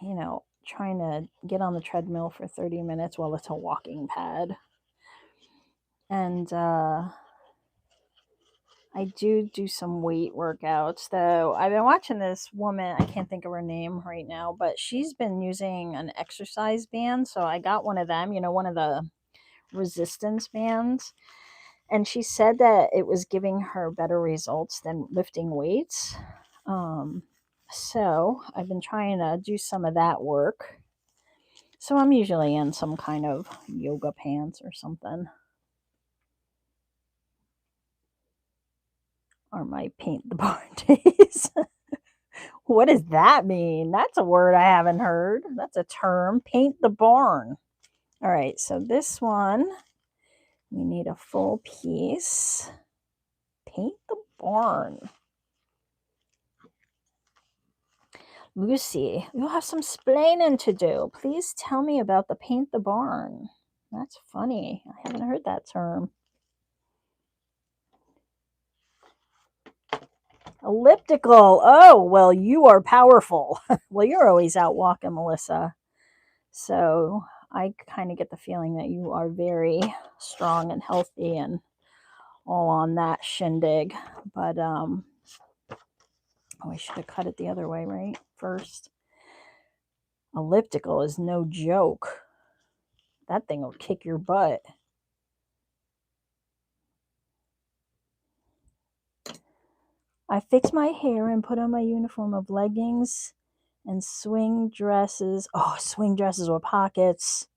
you know, trying to get on the treadmill for 30 minutes. Well, it's a walking pad. And I do some weight workouts, though. I've been watching this woman. I can't think of her name right now, but she's been using an exercise band. So I got one of them, you know, one of the resistance bands. And she said that it was giving her better results than lifting weights. So I've been trying to do some of that work. So I'm usually in some kind of yoga pants or something. Or my paint the barn days. What does that mean? That's a word I haven't heard. That's a term. Paint the barn. All right, so this one, we need a full piece. Paint the barn. Lucy, you'll have some splaining to do. Please tell me about the paint the barn. That's funny. I haven't heard that term. Elliptical. Oh, well, you are powerful. Well, you're always out walking, Melissa. So I kind of get the feeling that you are very strong and healthy and all on that shindig. But, oh, I should have cut it the other way, right? First. Elliptical is no joke. That thing will kick your butt. I fix my hair and put on my uniform of leggings and swing dresses. Oh, swing dresses with pockets.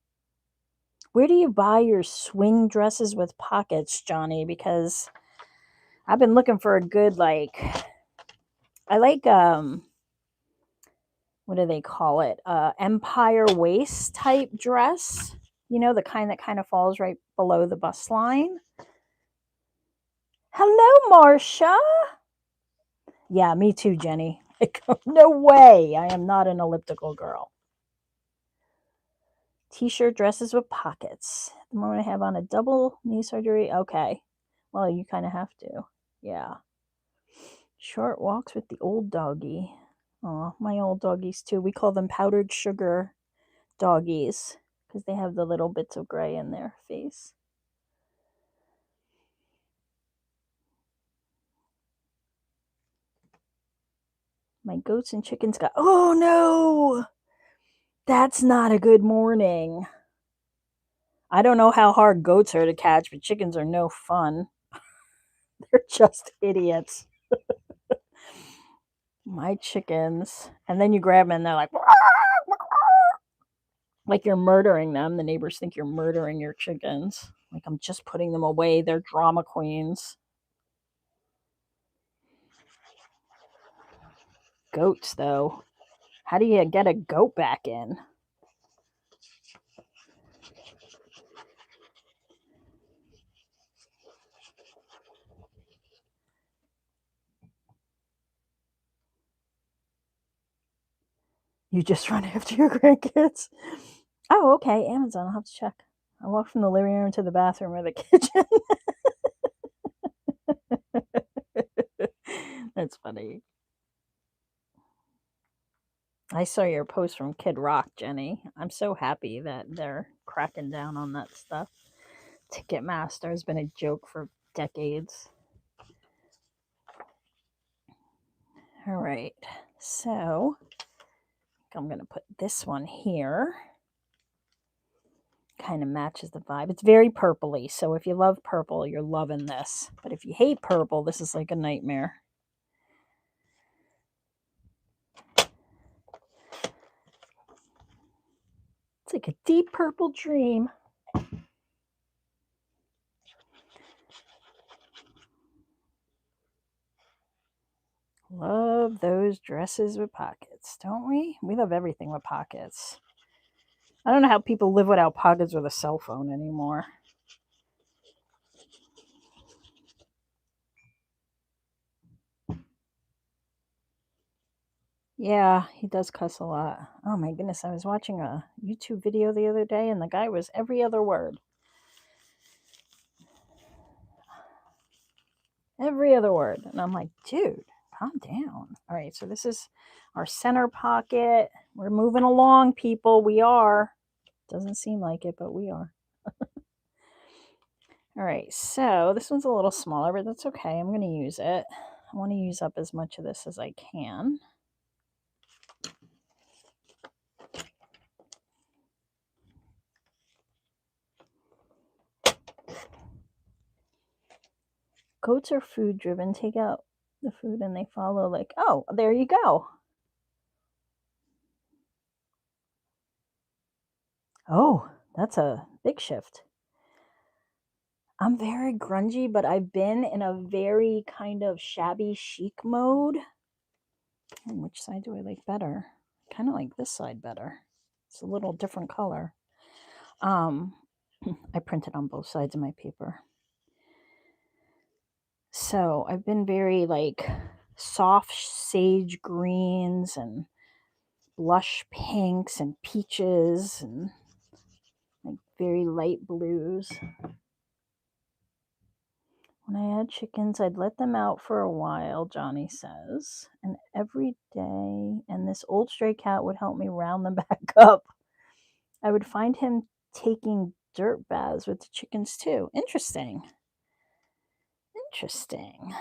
Where do you buy your swing dresses with pockets, Johnny? Because I've been looking for a good, like, I like, what do they call it? Empire waist type dress. You know, the kind that kind of falls right below the bust line. Hello, Marcia. Yeah, me too, Jenny. No way. I am not an elliptical girl. T-shirt dresses with pockets. The moment I have on a double knee surgery. Okay. Well, you kind of have to. Yeah. Short walks with the old doggy. Oh, my old doggies too. We call them powdered sugar doggies because they have the little bits of gray in their face. My goats and chickens got... Oh, no! That's not a good morning. I don't know how hard goats are to catch, but chickens are no fun. They're just idiots. My chickens. And then you grab them and they're like you're murdering them. The neighbors think you're murdering your chickens. Like I'm just putting them away. They're drama queens. Goats, though. How do you get a goat back in? You just run after your grandkids? Oh, okay. Amazon. I'll have to check. I walked from the living room to the bathroom or the kitchen. That's funny. I saw your post from Kid Rock, Jenny. I'm so happy that they're cracking down on that stuff. Ticketmaster has been a joke for decades. All right. So I'm going to put this one here. Kind of matches the vibe. It's very purpley. So if you love purple, you're loving this. But if you hate purple, this is like a nightmare. It's like a deep purple dream. Love those dresses with pockets, don't we? We love everything with pockets. I don't know how people live without pockets with a cell phone anymore. Yeah, he does cuss a lot. Oh my goodness, I was watching a YouTube video the other day and the guy was every other word. Every other word. And I'm like, dude, calm down. All right, so this is our center pocket. We're moving along, people. We are. Doesn't seem like it, but we are. All right, so this one's a little smaller, but that's okay. I'm going to use it. I want to use up as much of this as I can. Goats are food driven. Take out the food and they follow like, oh, there you go. Oh, that's a big shift. I'm very grungy, but I've been in a very kind of shabby chic mode. And which side do I like better? Kind of like this side better. It's a little different color. I printed on both sides of my paper. So I've been very like soft sage greens and blush pinks and peaches and like very light blues. When I had chickens, I'd let them out for a while, Johnny says, and every day, and this old stray cat would help me round them back up. I would find him taking dirt baths with the chickens too. Interesting. Interesting.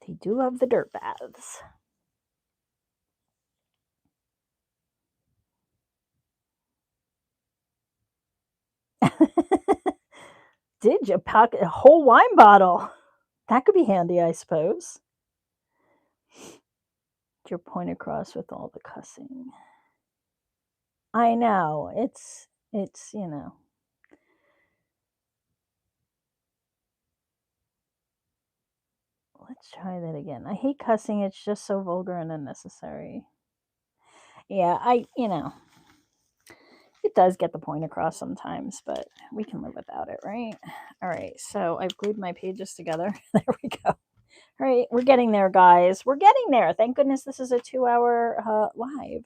They do love the dirt baths. Did you pocket a whole wine bottle? That could be handy, I suppose. Your point across with all the cussing. I know. It's, you know. Let's try that again. I hate cussing. It's just so vulgar and unnecessary. Yeah, you know, it does get the point across sometimes, but we can live without it, right? All right, so I've glued my pages together. There we go. All right, we're getting there, guys. We're getting there. Thank goodness this is a 2-hour live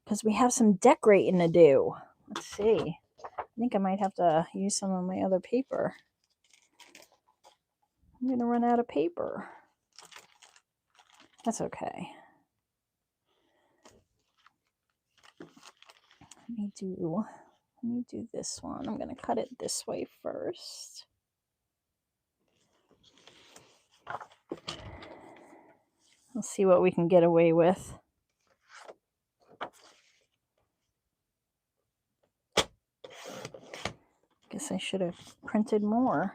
because we have some decorating to do. Let's see. I think I might have to use some of my other paper. I'm going to run out of paper. That's okay. Let me do this one. I'm going to cut it this way first. Let's see what we can get away with. Guess I should have printed more.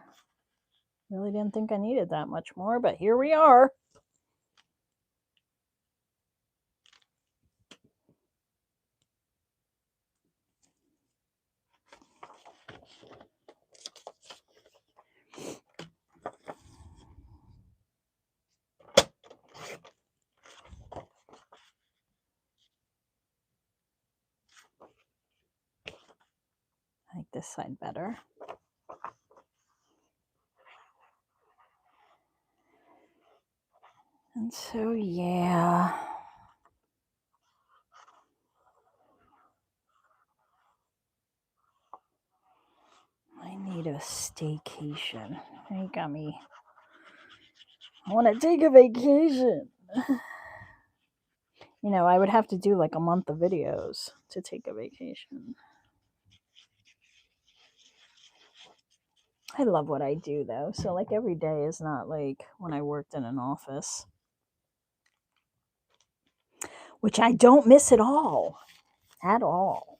Really didn't think I needed that much more, but here we are. I like this side better. And so, yeah. I need a staycation. You got me. I want to take a vacation. You know, I would have to do like a month of videos to take a vacation. I love what I do though. So like every day is not like when I worked in an office. Which I don't miss at all. At all.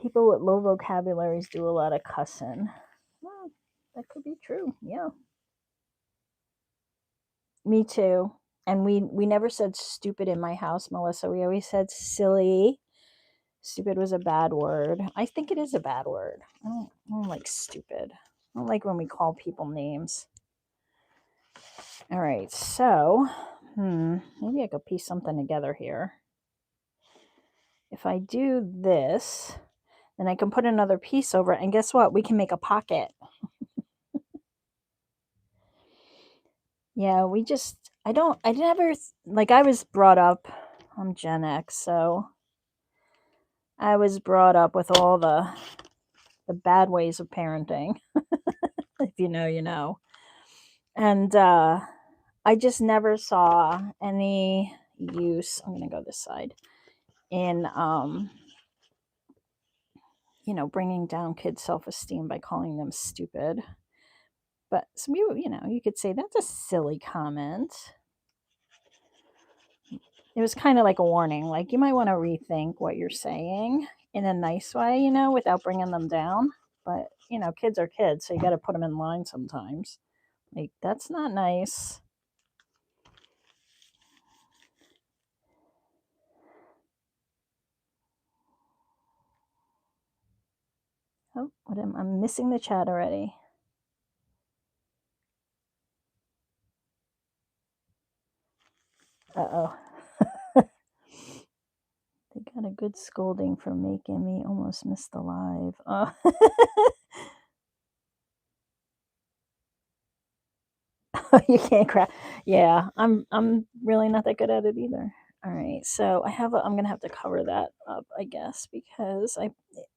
People with low vocabularies do a lot of cussing. Well, that could be true. Yeah. Me too. And we never said stupid in my house, Melissa. We always said silly. Stupid was a bad word. I think it is a bad word. I don't like stupid. I don't like when we call people names. All right, so maybe I could piece something together here. If I do this, then I can put another piece over it, and guess what? We can make a pocket. Yeah, I never, like I was brought up, I'm Gen X, so I was brought up with all the bad ways of parenting. If you know, you know. And I just never saw any use. I'm going to go this side in, bringing down kids' self-esteem by calling them stupid. But some people, you could say that's a silly comment. It was kind of like a warning, like you might want to rethink what you're saying in a nice way, without bringing them down. But, kids are kids, so you got to put them in line sometimes. Like, that's not nice. Oh, I'm missing the chat already. Uh-oh. They got a good scolding for making me almost miss the live. Oh. You can't craft. Yeah, I'm really not that good at it either. All right, so I'm gonna have to cover that up, I guess, because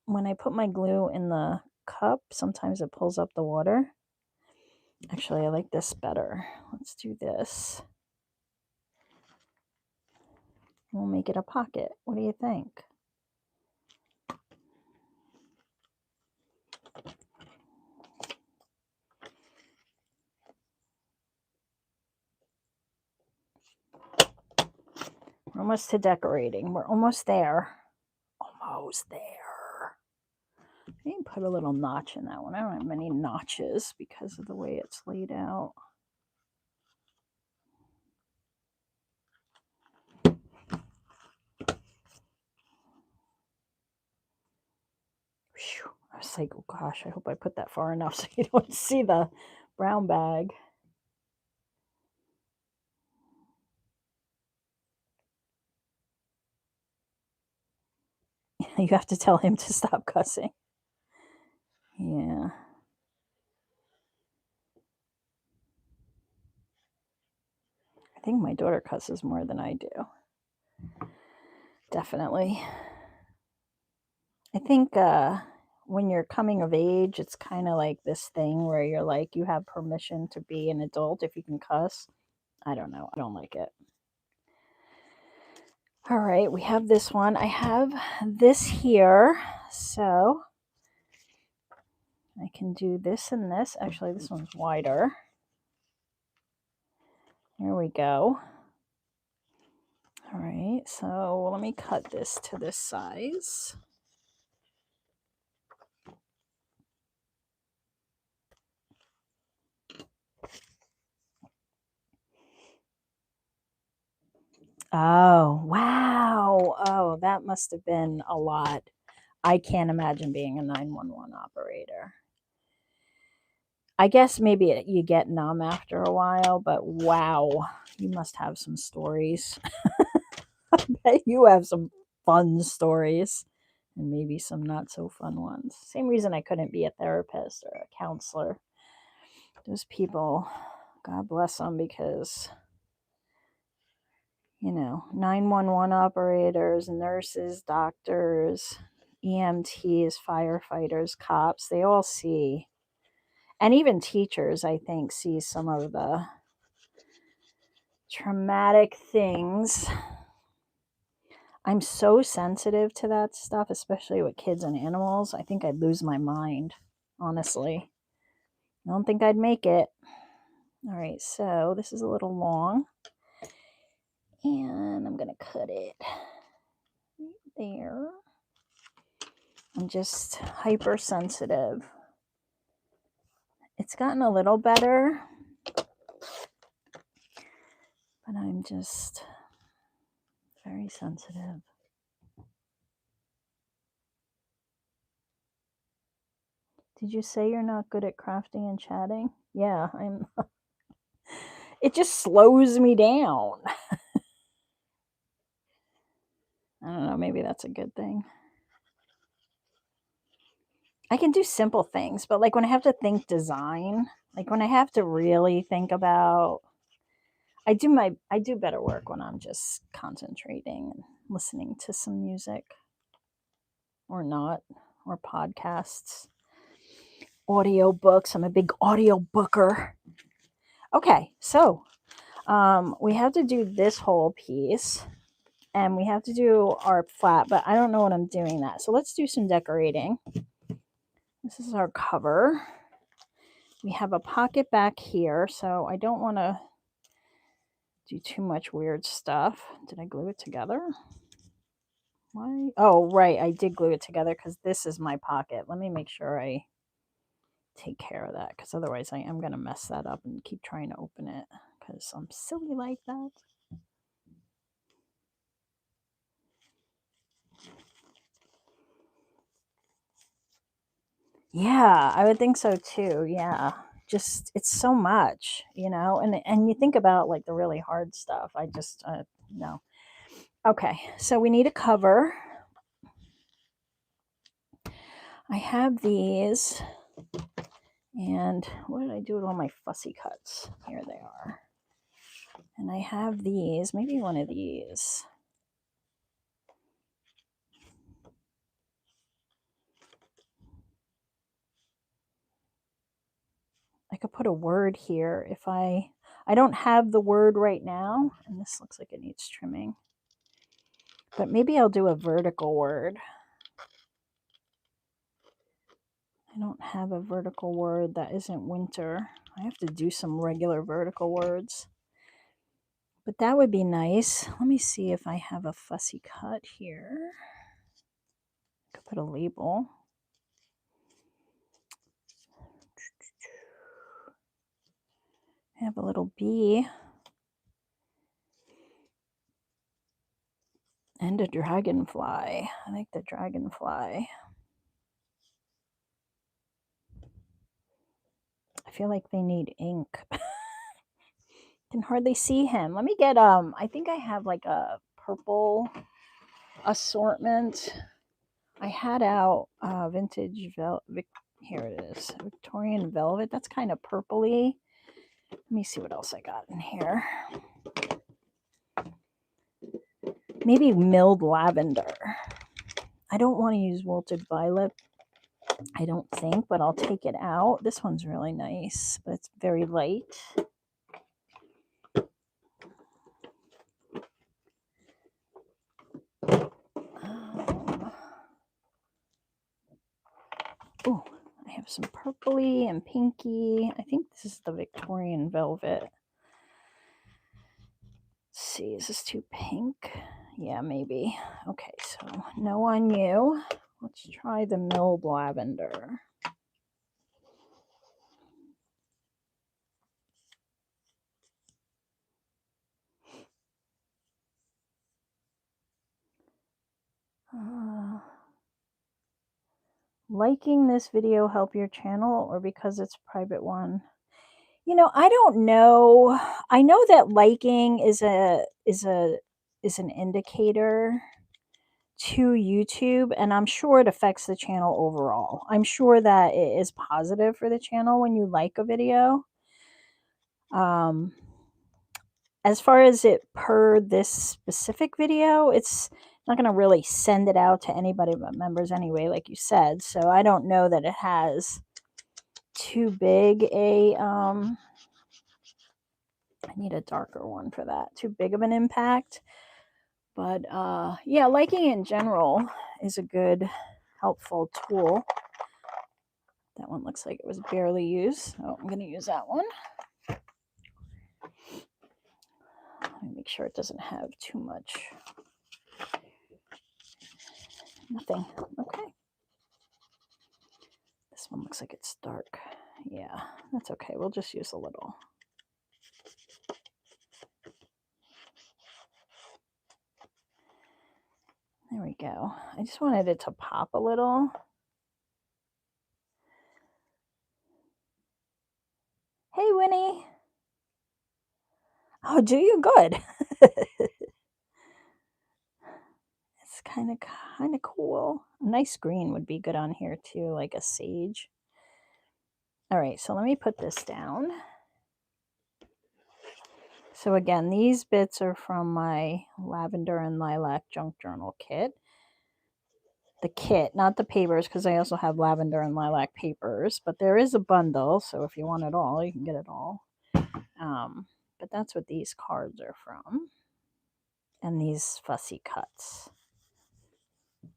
when I put my glue in the cup, sometimes it pulls up the water. Actually, I like this better. Let's do this. We'll make it a pocket. What do you think? We're almost to decorating. We're almost there. Almost there. I can put a little notch in that one. I don't have many notches because of the way it's laid out. Whew. I was like, oh gosh, I hope I put that far enough so you don't see the brown bag. You have to tell him to stop cussing. Yeah. I think my daughter cusses more than I do. Definitely. I think when you're coming of age, it's kind of like this thing where you're like, you have permission to be an adult if you can cuss. I don't know. I don't like it. All right, we have this one. I have this here, so I can do this and this. Actually, this one's wider. Here we go. All right, so let me cut this to this size. Oh, wow. Oh, that must have been a lot. I can't imagine being a 911 operator. I guess maybe you get numb after a while, but wow, you must have some stories. I bet you have some fun stories and maybe some not so fun ones. Same reason I couldn't be a therapist or a counselor. Those people, God bless them, because 911 operators, nurses, doctors, EMTs, firefighters, cops, they all see, and even teachers, I think, see some of the traumatic things. I'm so sensitive to that stuff, especially with kids and animals. I think I'd lose my mind, honestly. I don't think I'd make it. All right, so this is a little long, and I'm going to cut it there. I'm just hypersensitive. It's gotten a little better, but I'm just very sensitive. Did you say you're not good at crafting and chatting? Yeah, I'm. It just slows me down. I don't know, maybe that's a good thing. I can do simple things, but like when I have to think design, like when I have to really think about, I do better work when I'm just concentrating and listening to some music or not, or podcasts, audio books. I'm a big audio booker. Okay, so we have to do this whole piece and we have to do our flat, but I don't know what I'm doing that. So let's do some decorating. This is our cover. We have a pocket back here, so I don't want to do too much weird stuff. Did I glue it together? Why? Oh, right. I did glue it together because this is my pocket. Let me make sure I take care of that because otherwise I am going to mess that up and keep trying to open it because I'm silly like that. Yeah, I would think so too. Yeah. Just it's so much, you know, and you think about like the really hard stuff. I just no. Okay. So we need a cover. I have these. And what did I do with all my fussy cuts? Here they are. And I have these, maybe one of these. I could put a word here if I don't have the word right now, and this looks like it needs trimming. But maybe I'll do a vertical word. I don't have a vertical word that isn't winter. I have to do some regular vertical words. But that would be nice. Let me see if I have a fussy cut here. I could put a label. I have a little bee. And a dragonfly. I like the dragonfly. I feel like they need ink. Can hardly see him. Let me get I think I have like a purple assortment. I had out vintage velvet. Here it is. Victorian velvet. That's kind of purpley. Let me see what else I got in here. Maybe milled lavender. I don't want to use wilted violet. I don't think, but I'll take it out. This one's really nice, but it's very light. Oh, I have some purpley and pinky. I think this is the Victorian velvet. Let's see, is this too pink? Yeah, maybe. Okay, so no on you. Let's try the milled lavender. Liking this video help your channel or because it's a private one? You know, I don't know. I know that liking is an indicator to YouTube, and I'm sure it affects the channel overall. I'm sure that it is positive for the channel when you like a video. As far as it per this specific video, it's not going to really send it out to anybody but members anyway, like you said. So I don't know that it has too big a I need a darker one for that. Too big of an impact. But yeah, liking in general is a good, helpful tool. That one looks like it was barely used. So I'm going to use that one. Let me make sure it doesn't have too much. Nothing. Okay. This one looks like it's dark. Yeah, that's okay. We'll just use a little. There we go. I just wanted it to pop a little. Hey, Winnie. Oh, do you? Good. It's kind of cool. A nice green would be good on here too, like a sage. All right, so let me put this down. So again, these bits are from my lavender and lilac junk journal kit. The kit, not the papers, because I also have lavender and lilac papers, but there is a bundle, so if you want it all, you can get it all. But that's what these cards are from. And these fussy cuts.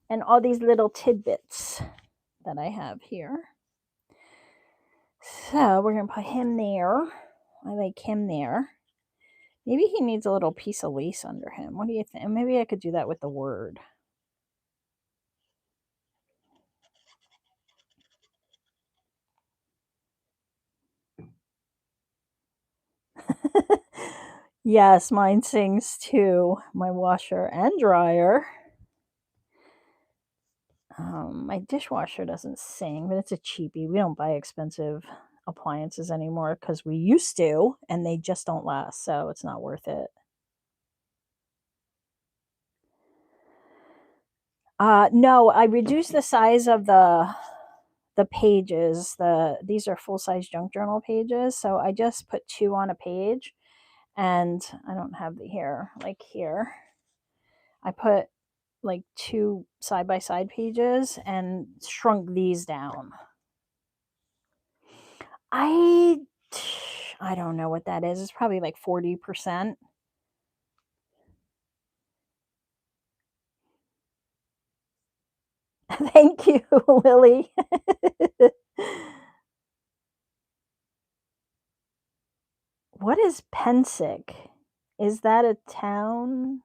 And all these little tidbits that I have here. So we're going to put him there. I like him there. Maybe he needs a little piece of lace under him. What do you think? Maybe I could do that with the word. Yes, mine sings too. My washer and dryer. My dishwasher doesn't sing, but it's a cheapie. We don't buy expensive appliances anymore because we used to, and they just don't last, so it's not worth it. No, I reduced the size of the pages. These are full-size junk journal pages, so I just put 2 on a page, and I don't have the here, like here. I put like 2 side-by-side pages and shrunk these down. I don't know what that is. It's probably like 40%. Thank you, Lily. What is Pensick? Is that a town?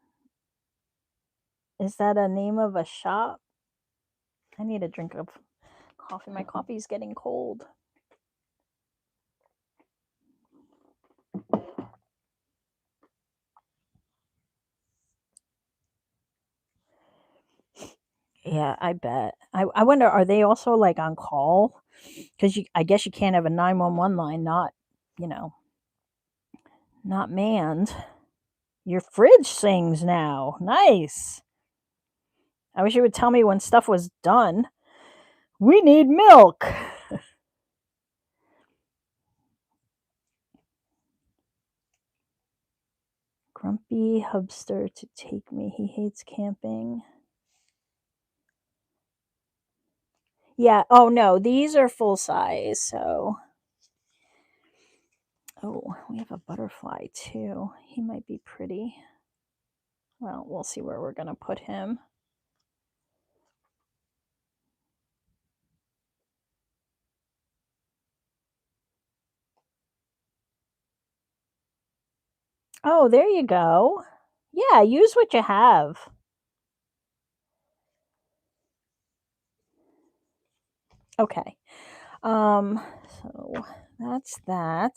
Is that a name of a shop? I need a drink of coffee. My coffee's getting cold. Yeah, I bet. I wonder, are they also like on call? Because I guess you can't have a 911 line not, you know, not manned. Your fridge sings now. Nice. I wish you would tell me when stuff was done. We need milk. Grumpy hubster to take me. He hates camping. Yeah. Oh, no. These are full size. So. Oh, we have a butterfly too. He might be pretty. Well, we'll see where we're going to put him. Oh, there you go. Yeah, use what you have. Okay. So that's that.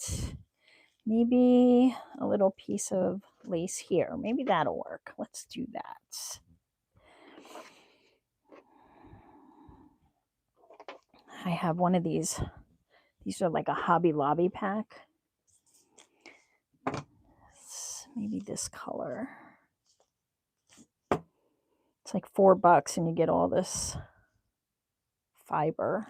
Maybe a little piece of lace here. Maybe that'll work. Let's do that. I have one of these. These are like a Hobby Lobby pack. Maybe this color. It's like $4 and you get all this fiber.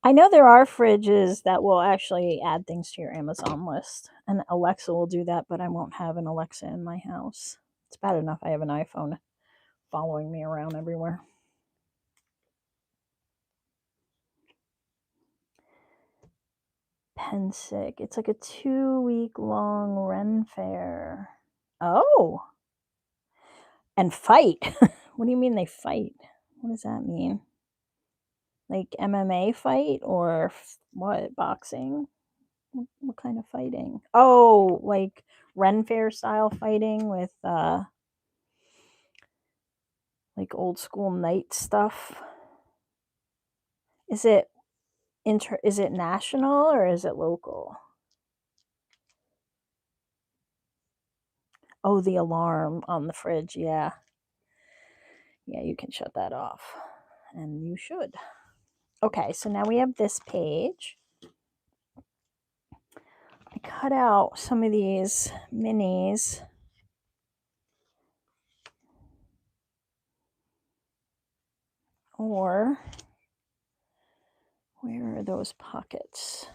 I know there are fridges that will actually add things to your Amazon list, and Alexa will do that, but I won't have an Alexa in my house. It's bad enough I have an iPhone following me around everywhere. Pensick. It's like a 2-week-long Ren fair. Oh! And fight. What do you mean they fight? What does that mean? Like MMA fight or what? Boxing? What kind of fighting? Oh, like Ren Fair style fighting with like old school knight stuff. Is it national or is it local? Oh, the alarm on the fridge. Yeah. Yeah, you can shut that off. And you should. Okay, so now we have this page. I cut out some of these minis. Or where are those pockets?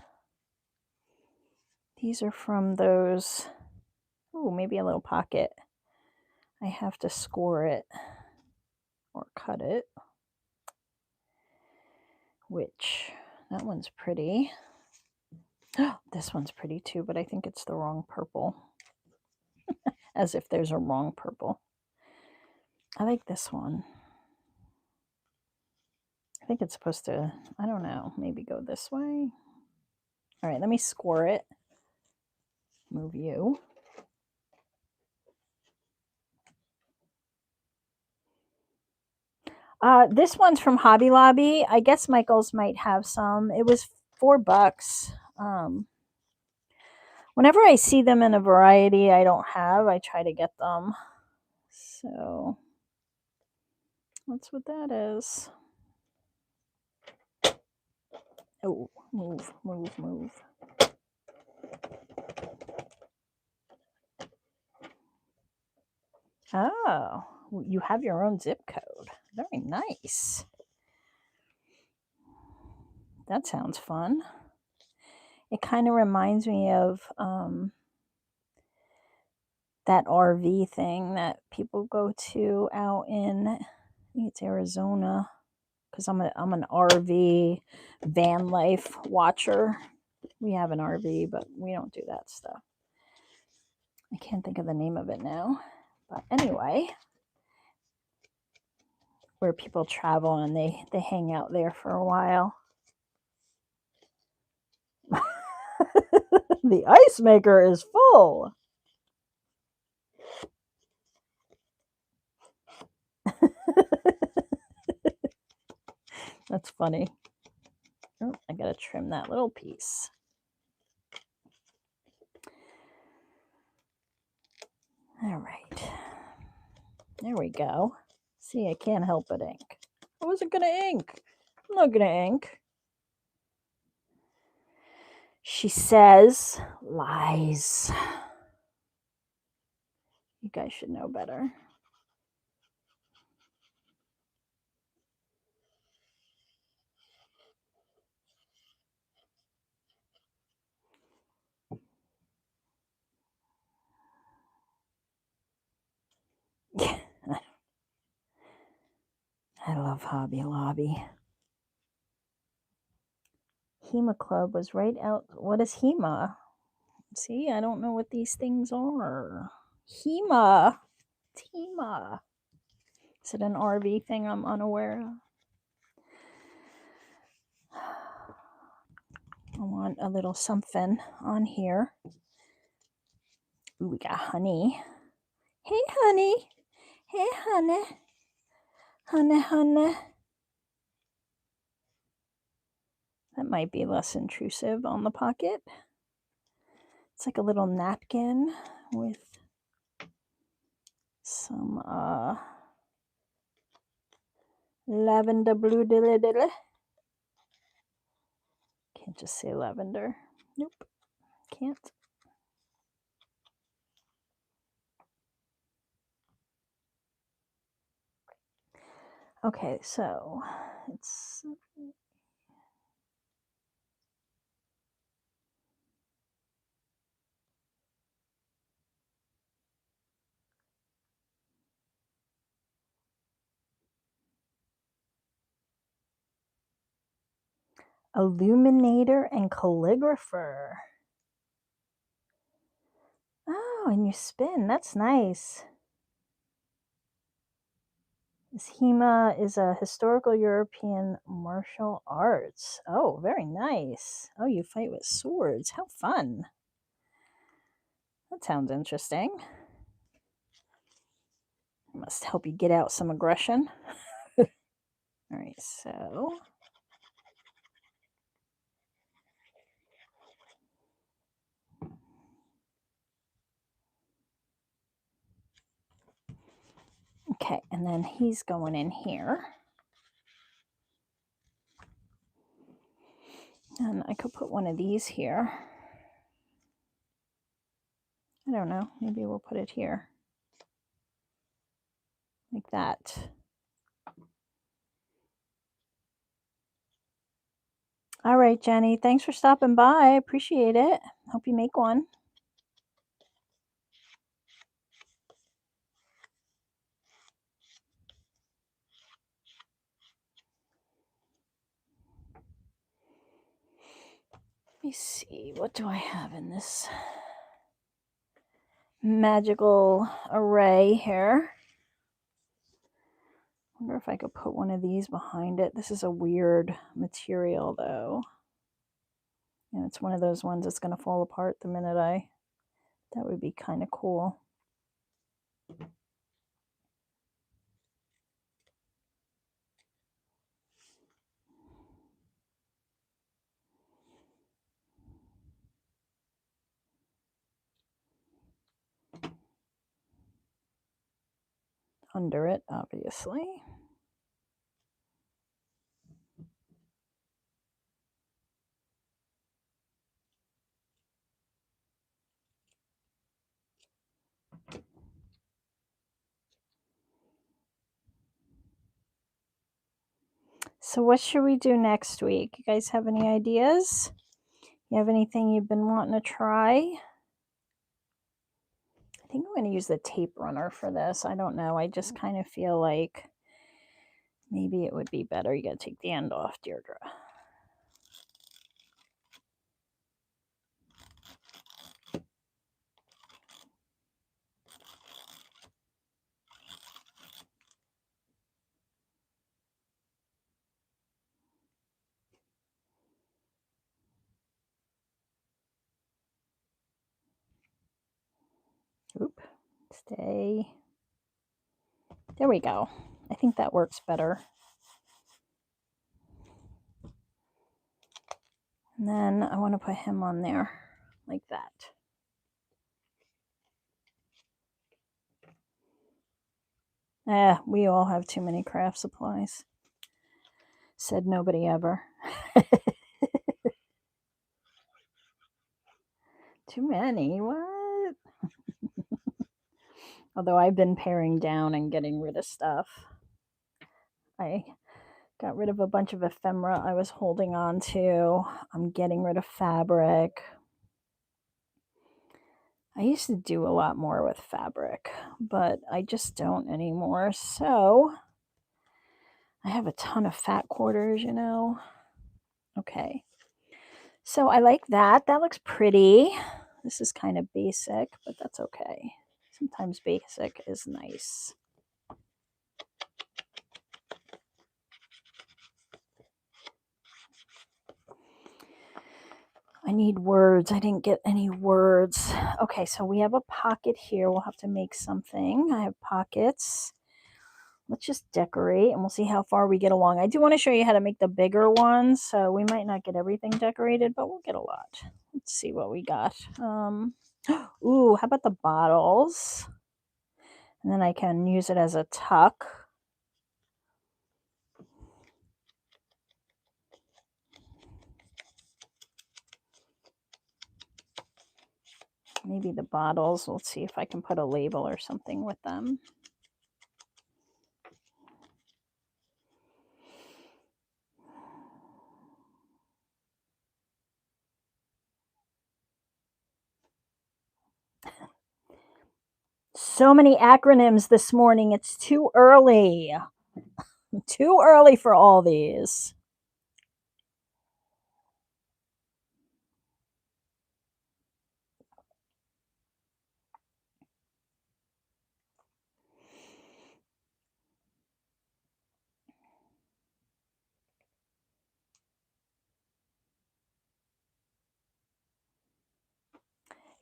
These are from those, oh, maybe a little pocket. I have to score it or cut it, which, that one's pretty. This one's pretty too, but I think it's the wrong purple. As if there's a wrong purple. I like this one. I think it's supposed to, I don't know, maybe go this way. All right, let me score it. Move you. This one's from Hobby Lobby. I guess Michael's might have some. It was $4. Whenever I see them in a variety I don't have, I try to get them. So that's what that is. Oh, move, move, move. Oh, you have your own zip code. Very nice. That sounds fun. It kind of reminds me of that RV thing that people go to out in, I think it's Arizona, because I'm an RV van life watcher. We have an RV, but we don't do that stuff. I can't think of the name of it now. But anyway, where people travel and they hang out there for a while. The ice maker is full. That's funny. Oh, I gotta trim that little piece. All right. There we go. See, I can't help but ink. I wasn't gonna ink. I'm not gonna ink. She says lies. You guys should know better. I love Hobby Lobby. HEMA Club was right out. What is HEMA? See, I don't know what these things are. HEMA. It's HEMA. Is it an RV thing I'm unaware of? I want a little something on here. Ooh, we got honey. Hey, honey. Hey, honey. Honey, honey. That might be less intrusive on the pocket. It's like a little napkin with some lavender blue dilly dilly. Can't just say lavender. Nope, can't. Okay, so it's illuminator and calligrapher. Oh, and you spin. That's nice. This HEMA is a historical European martial arts. Oh, very nice. Oh, you fight with swords. How fun. That sounds interesting. Must help you get out some aggression. All right, so okay, and then he's going in here. And I could put one of these here. I don't know, maybe we'll put it here. Like that. All right, Jenny. Thanks for stopping by. I appreciate it. Hope you make one. Let me see. What do I have in this magical array here? I wonder if I could put one of these behind it. This is a weird material, though. And it's one of those ones that's going to fall apart the minute I... That would be kind of cool. Under it, obviously. So what should we do next week? You guys have any ideas? You have anything you've been wanting to try? I think I'm going to use the tape runner for this. I don't know. I just kind of feel like maybe it would be better. You got to take the end off, Deirdre. Oop. Stay. There we go. I think that works better. And then I want to put him on there like that. We all have too many craft supplies. Said nobody ever. Too many? What? Although I've been paring down and getting rid of stuff. I got rid of a bunch of ephemera I was holding on to. I'm getting rid of fabric. I used to do a lot more with fabric, but I just don't anymore. So I have a ton of fat quarters, you know. Okay. So I like that. That looks pretty. This is kind of basic, but that's okay. Sometimes basic is nice. I need words. I didn't get any words. Okay, so we have a pocket here. We'll have to make something. I have pockets. Let's just decorate and we'll see how far we get along. I do want to show you how to make the bigger ones. So we might not get everything decorated, but we'll get a lot. Let's see what we got. Ooh, how about the bottles? And then I can use it as a tuck. Maybe the bottles. Let's see if I can put a label or something with them. So many acronyms this morning. It's too early. Too early for all these.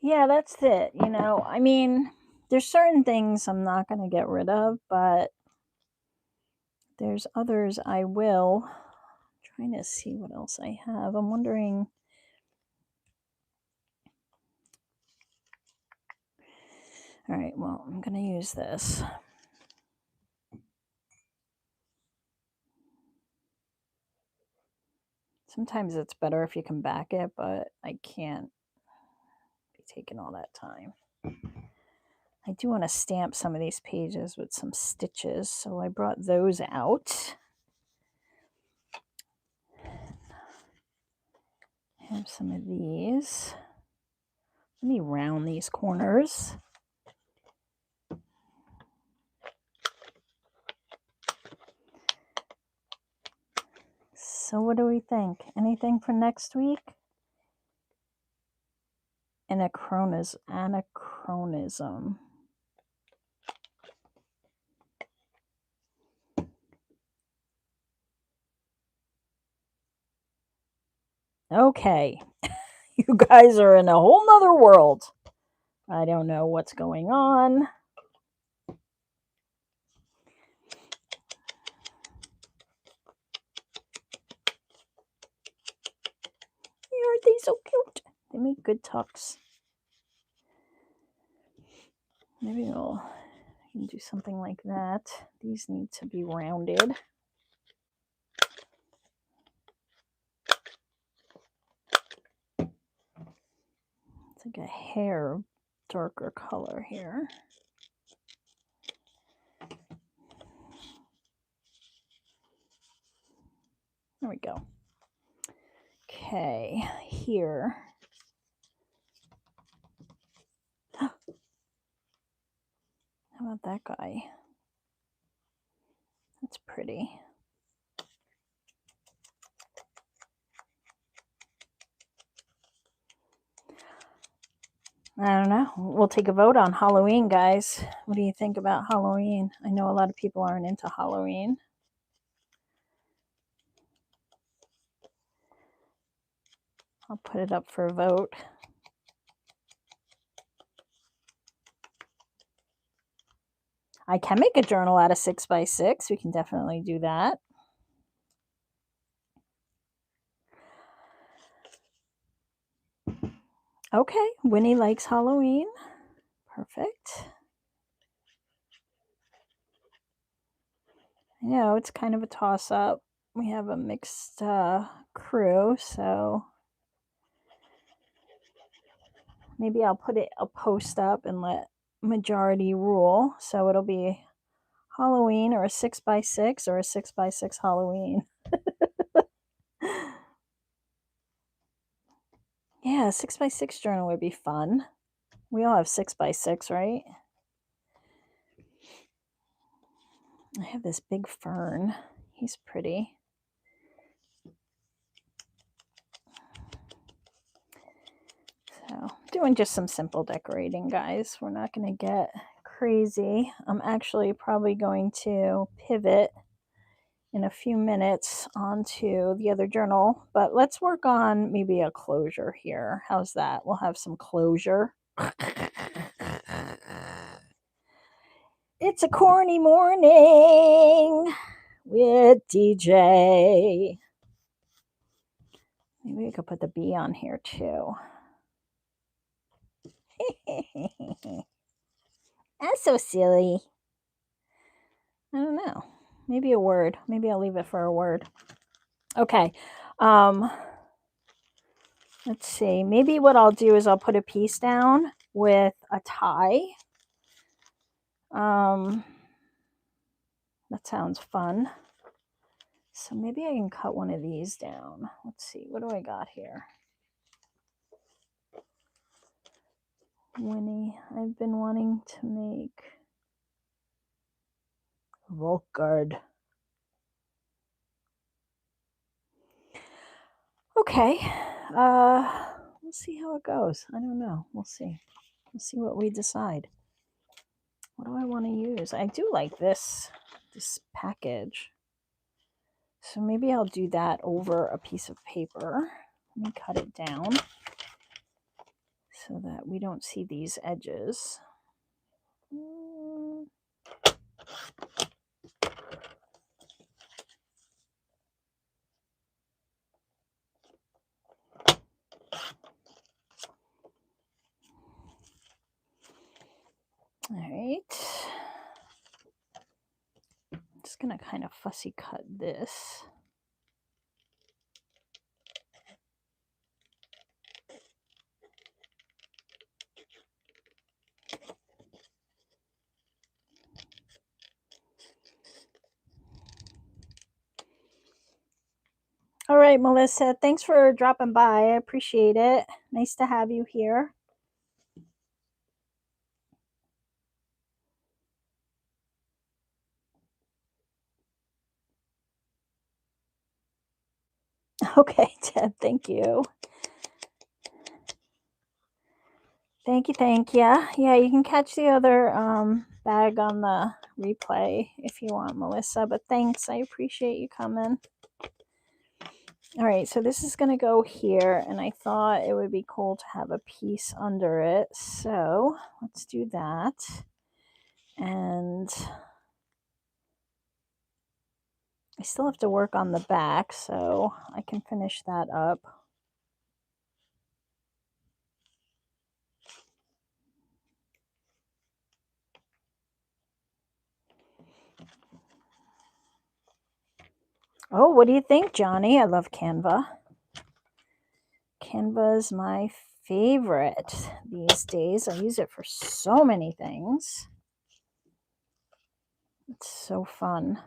Yeah, that's it. You know, I mean, there's certain things I'm not going to get rid of, but there's others I will. I'm trying to see what else I have. I'm wondering. All right, well, I'm going to use this. Sometimes it's better if you can back it, but I can't be taking all that time. I do want to stamp some of these pages with some stitches, so I brought those out. Have some of these. Let me round these corners. So what do we think? Anything for next week? Anachronism. Okay. You guys are in a whole nother world. I don't know what's going on. Aren't they so cute? They make good tucks. Maybe we'll do something like that. These need to be rounded. It's like a hair darker color here. There we go. Okay, here. How about that guy? That's pretty. I don't know. We'll take a vote on Halloween, guys. What do you think about Halloween? I know a lot of people aren't into Halloween. I'll put it up for a vote. I can make a journal out of 6x6. We can definitely do that. Okay, Winnie likes Halloween. Perfect. I know it's kind of a toss-up. We have a mixed crew, so maybe I'll put a post up and let majority rule. So it'll be Halloween or a 6x6 or a 6x6 Halloween. Yeah, 6x6 journal would be fun. We all have 6x6, right? I have this big fern. He's pretty. So doing just some simple decorating, guys. We're not going to get crazy. I'm actually probably going to pivot in a few minutes onto the other journal, but let's work on maybe a closure here. How's that? We'll have some closure. It's a corny morning with DJ. Maybe we could put the B on here too. That's so silly. I don't know. Maybe a word. Maybe I'll leave it for a word. Okay. Let's see. Maybe what I'll do is I'll put a piece down with a tie. That sounds fun. So maybe I can cut one of these down. Let's see. What do I got here? Winnie, I've been wanting to make Volkgard. Okay. We'll see how it goes. I don't know. We'll see. We'll see what we decide. What do I want to use? I do like this package. So maybe I'll do that over a piece of paper. Let me cut it down so that we don't see these edges. All right. I'm just going to kind of fussy cut this. All right, Melissa. Thanks for dropping by. I appreciate it. Nice to have you here. Okay, Deb, thank you. Thank you, thank you. Yeah, you can catch the other bag on the replay if you want, Melissa. But thanks, I appreciate you coming. All right, so this is going to go here, and I thought it would be cool to have a piece under it. So let's do that. And I still have to work on the back, so I can finish that up. Oh, what do you think, Johnny? I love Canva. Canva is my favorite these days. I use it for so many things. It's so fun.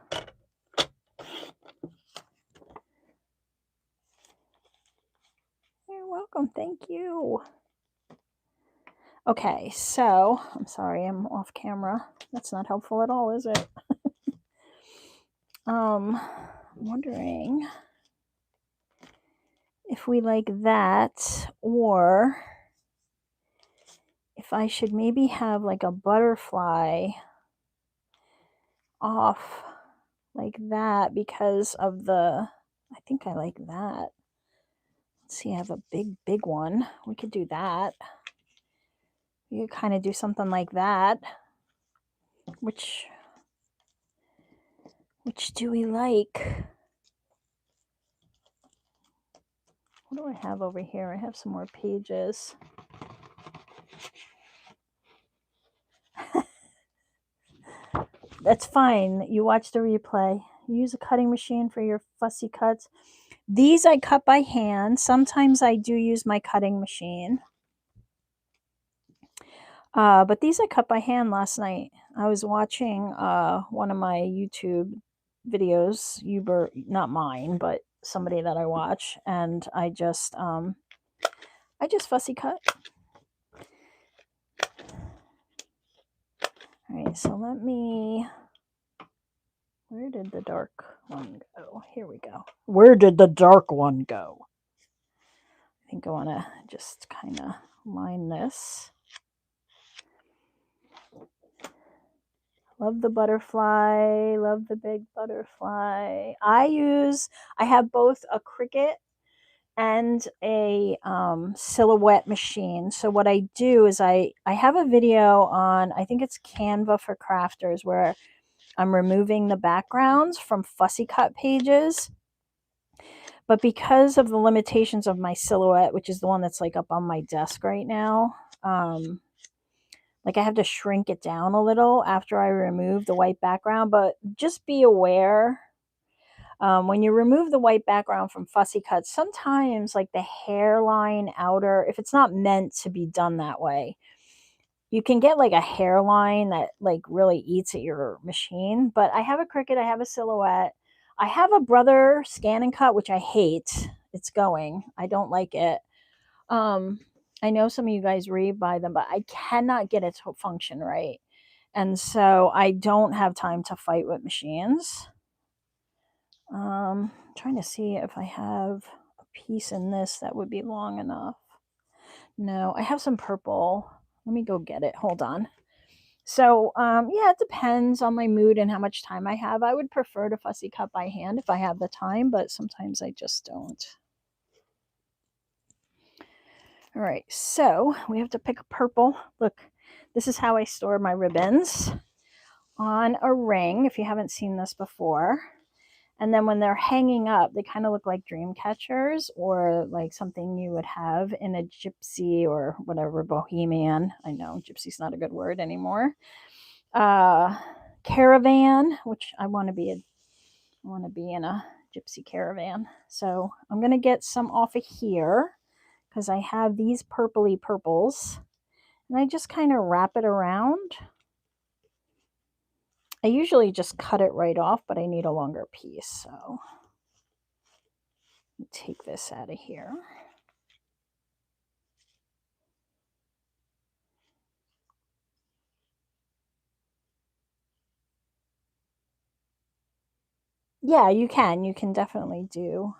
You're welcome. Thank you. Okay, so I'm sorry, I'm off camera. That's not helpful at all, is it? I'm wondering if we like that, or if I should maybe have like a butterfly off like that because of the, I think I like that. Let's see, I have a big one. We could do that. You could kind of do something like that. Which do we like? What do I have over here? I have some more pages. That's fine. You watch the replay. You use a cutting machine for your fussy cuts. These I cut by hand. Sometimes I do use my cutting machine. But these I cut by hand last night. I was watching one of my YouTube videos, not mine, but somebody that I watch, and I just fussy cut. All right, so let me. Where did the dark one go? Here we go. Where did the dark one go? I think I want to just kind of line this. Love the butterfly. Love the big butterfly. I have both a Cricut and a silhouette machine. So what I do is I have a video on, I think it's Canva for Crafters, where I'm removing the backgrounds from fussy cut pages. But because of the limitations of my silhouette, which is the one that's like up on my desk right now, like I have to shrink it down a little after I remove the white background. But just be aware, when you remove the white background from fussy cuts, sometimes like the hairline outer, if it's not meant to be done that way, you can get like a hairline that like really eats at your machine. But I have a Cricut, I have a silhouette, I have a Brother Scan and Cut, which I hate. It's going. I don't like it. I know some of you guys rebuy them, but I cannot get it to function right. And so I don't have time to fight with machines. Trying to see if I have a piece in this that would be long enough. No, I have some purple. Let me go get it. Hold on. So, yeah, it depends on my mood and how much time I have. I would prefer to fussy cut by hand if I have the time, but sometimes I just don't. All right, so we have to pick a purple. Look, this is how I store my ribbons, on a ring, if you haven't seen this before. And then when they're hanging up, they kind of look like dream catchers, or like something you would have in a gypsy or whatever, bohemian. I know gypsy's not a good word anymore. Caravan, which I want to be in a gypsy caravan. So I'm going to get some off of here because I have these purpley purples, and I just kind of wrap it around. I usually just cut it right off, but I need a longer piece, so Take this out of here. Yeah, you can. You can definitely do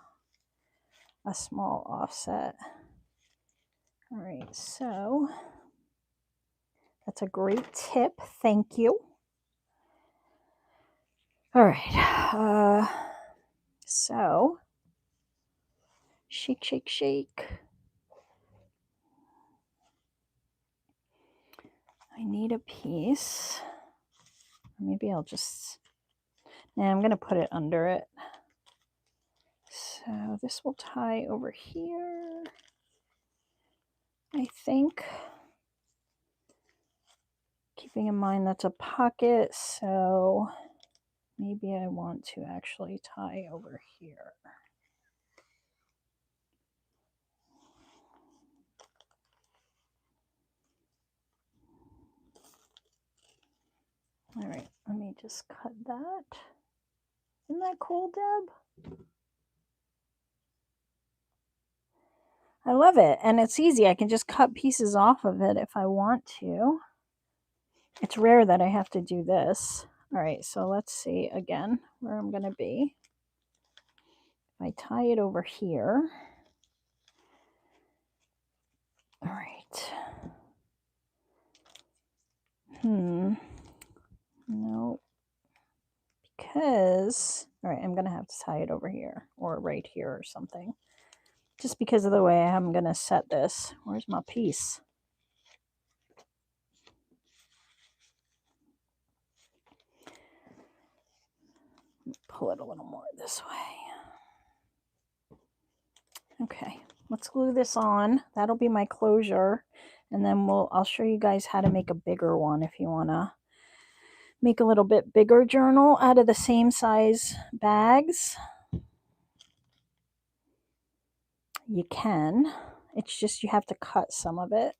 a small offset. All right, so that's a great tip. Thank you. All right, so shake, shake, shake. I need a piece. Maybe I'll just, I'm going to put it under it. So this will tie over here, I think. Keeping in mind that's a pocket, so maybe I want to actually tie over here. All right, let me just cut that. Isn't that cool, Deb? I love it, and it's easy. I can just cut pieces off of it if I want to. It's rare that I have to do this. All right, so let's see again where I'm going to be. I tie it over here. All right. No. Because, all right, I'm going to have to tie it over here or right here or something. Just because of the way I'm going to set this. Where's my piece? Pull it a little more this way. Okay, let's glue this on. That'll be my closure. And then I'll show you guys how to make a bigger one if you want to make a little bit bigger journal out of the same size bags. You can. It's just you have to cut some of it.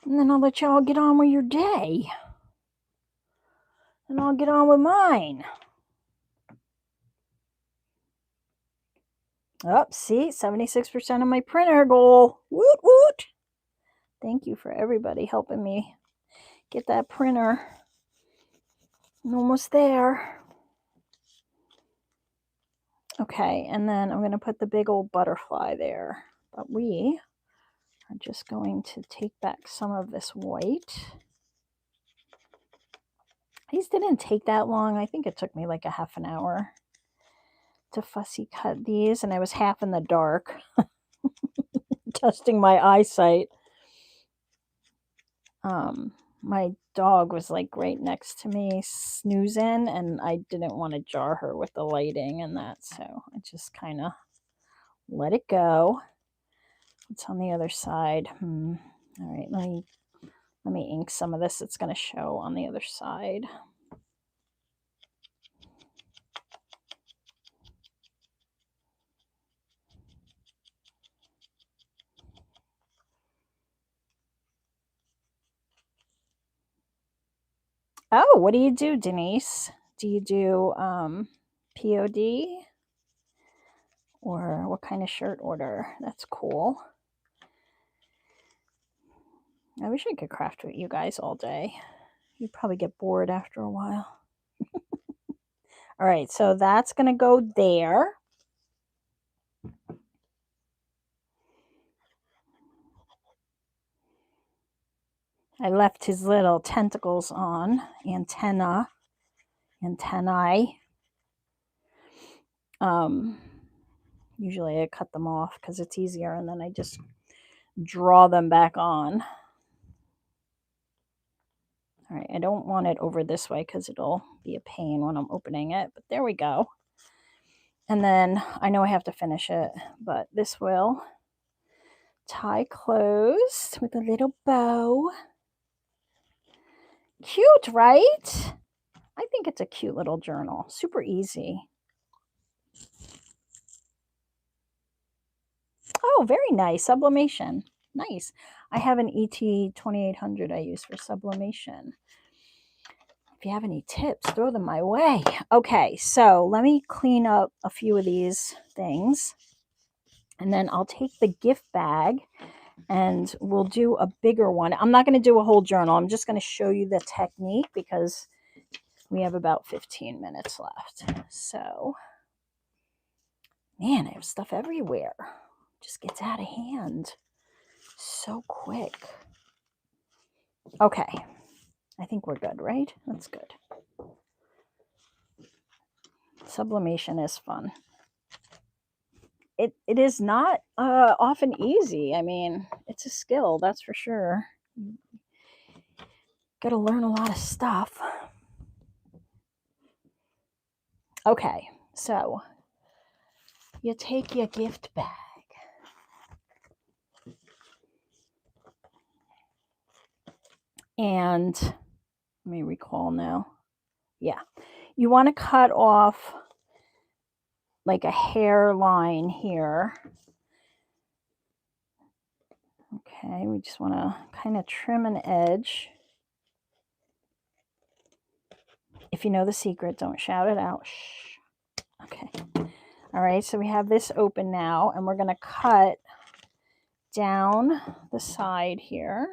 And then I'll let y'all get on with your day. And I'll get on with mine. Oh, see, 76% of my printer goal. Woot woot. Thank you for everybody helping me get that printer. I'm almost there. Okay, and then I'm going to put the big old butterfly there. But we are just going to take back some of this white. These didn't take that long. I think it took me like a half an hour to fussy cut these, and I was half in the dark testing my eyesight. My dog was like right next to me snoozing, and I didn't want to jar her with the lighting and that, so I just kind of let it go. What's on the other side? All right, let me ink some of this. It's going to show on the other side. Oh, what do you do, Denise? Do you do POD? Or what kind of shirt order? That's cool. I wish I could craft with you guys all day. You'd probably get bored after a while. All right, so that's going to go there. I left his little tentacles on, antennae. Usually I cut them off because it's easier, and then I just draw them back on. All right, I don't want it over this way because it'll be a pain when I'm opening it, but there we go. And then I know I have to finish it, but this will tie closed with a little bow. Cute, right? I think it's a cute little journal. Super easy. Oh, very nice. Sublimation. Nice. I have an ET 2800 I use for sublimation. If you have any tips, throw them my way. Okay, so let me clean up a few of these things. And then I'll take the gift bag and we'll do a bigger one. I'm not going to do a whole journal. I'm just going to show you the technique because we have about 15 minutes left. So, man, I have stuff everywhere. Just gets out of hand so quick. Okay, I think we're good, right? That's good. Sublimation is fun. It is not often easy. I mean, it's a skill, that's for sure. Got to learn a lot of stuff. Okay, so you take your gift bag. And let me recall now. Yeah, you want to cut off like a hairline here. Okay, we just want to kind of trim an edge. If you know the secret, don't shout it out. Shh. Okay. All right, so we have this open now, and we're going to cut down the side here.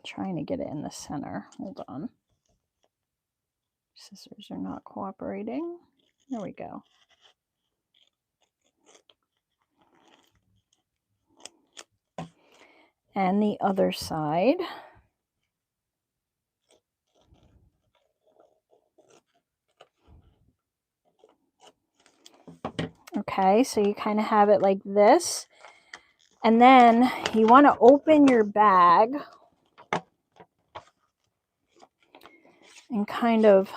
Trying to get it in the center. Hold on. Scissors are not cooperating. There we go. And the other side. Okay, so you kind of have it like this. And then you want to open your bag and kind of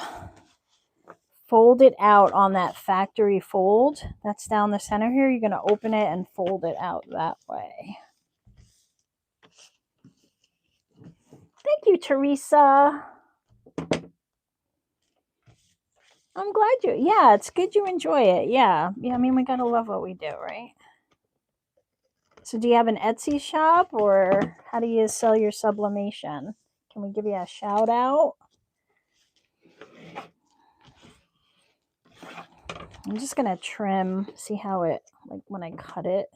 fold it out on that factory fold that's down the center here. You're going to open it and fold it out that way. Thank you, Teresa. I'm glad yeah, it's good you enjoy it. Yeah, I mean, we got to love what we do, right? So do you have an Etsy shop, or how do you sell your sublimation? Can we give you a shout out? I'm just going to trim, see how it, like when I cut it.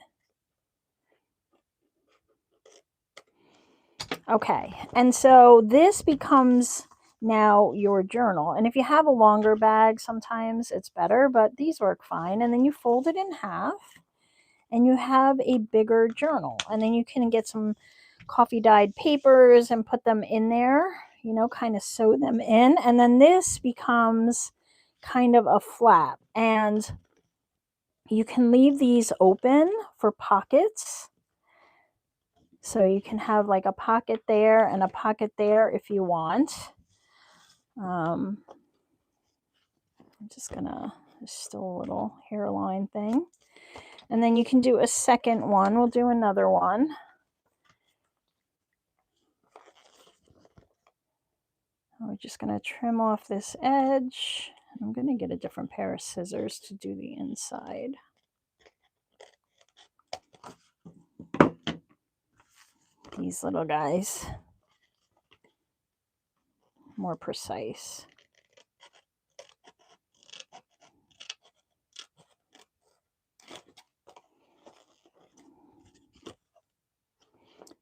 Okay, and so this becomes now your journal. And if you have a longer bag, sometimes it's better, but these work fine. And then you fold it in half and you have a bigger journal. And then you can get some coffee dyed papers and put them in there, you know, kind of sew them in. And then this becomes kind of a flap. And you can leave these open for pockets. So you can have like a pocket there and a pocket there if you want. I'm just gonna, there's still a little hairline thing. And then you can do a second one. We'll do another one. We're just gonna trim off this edge. I'm gonna get a different pair of scissors to do the inside. These little guys, more precise.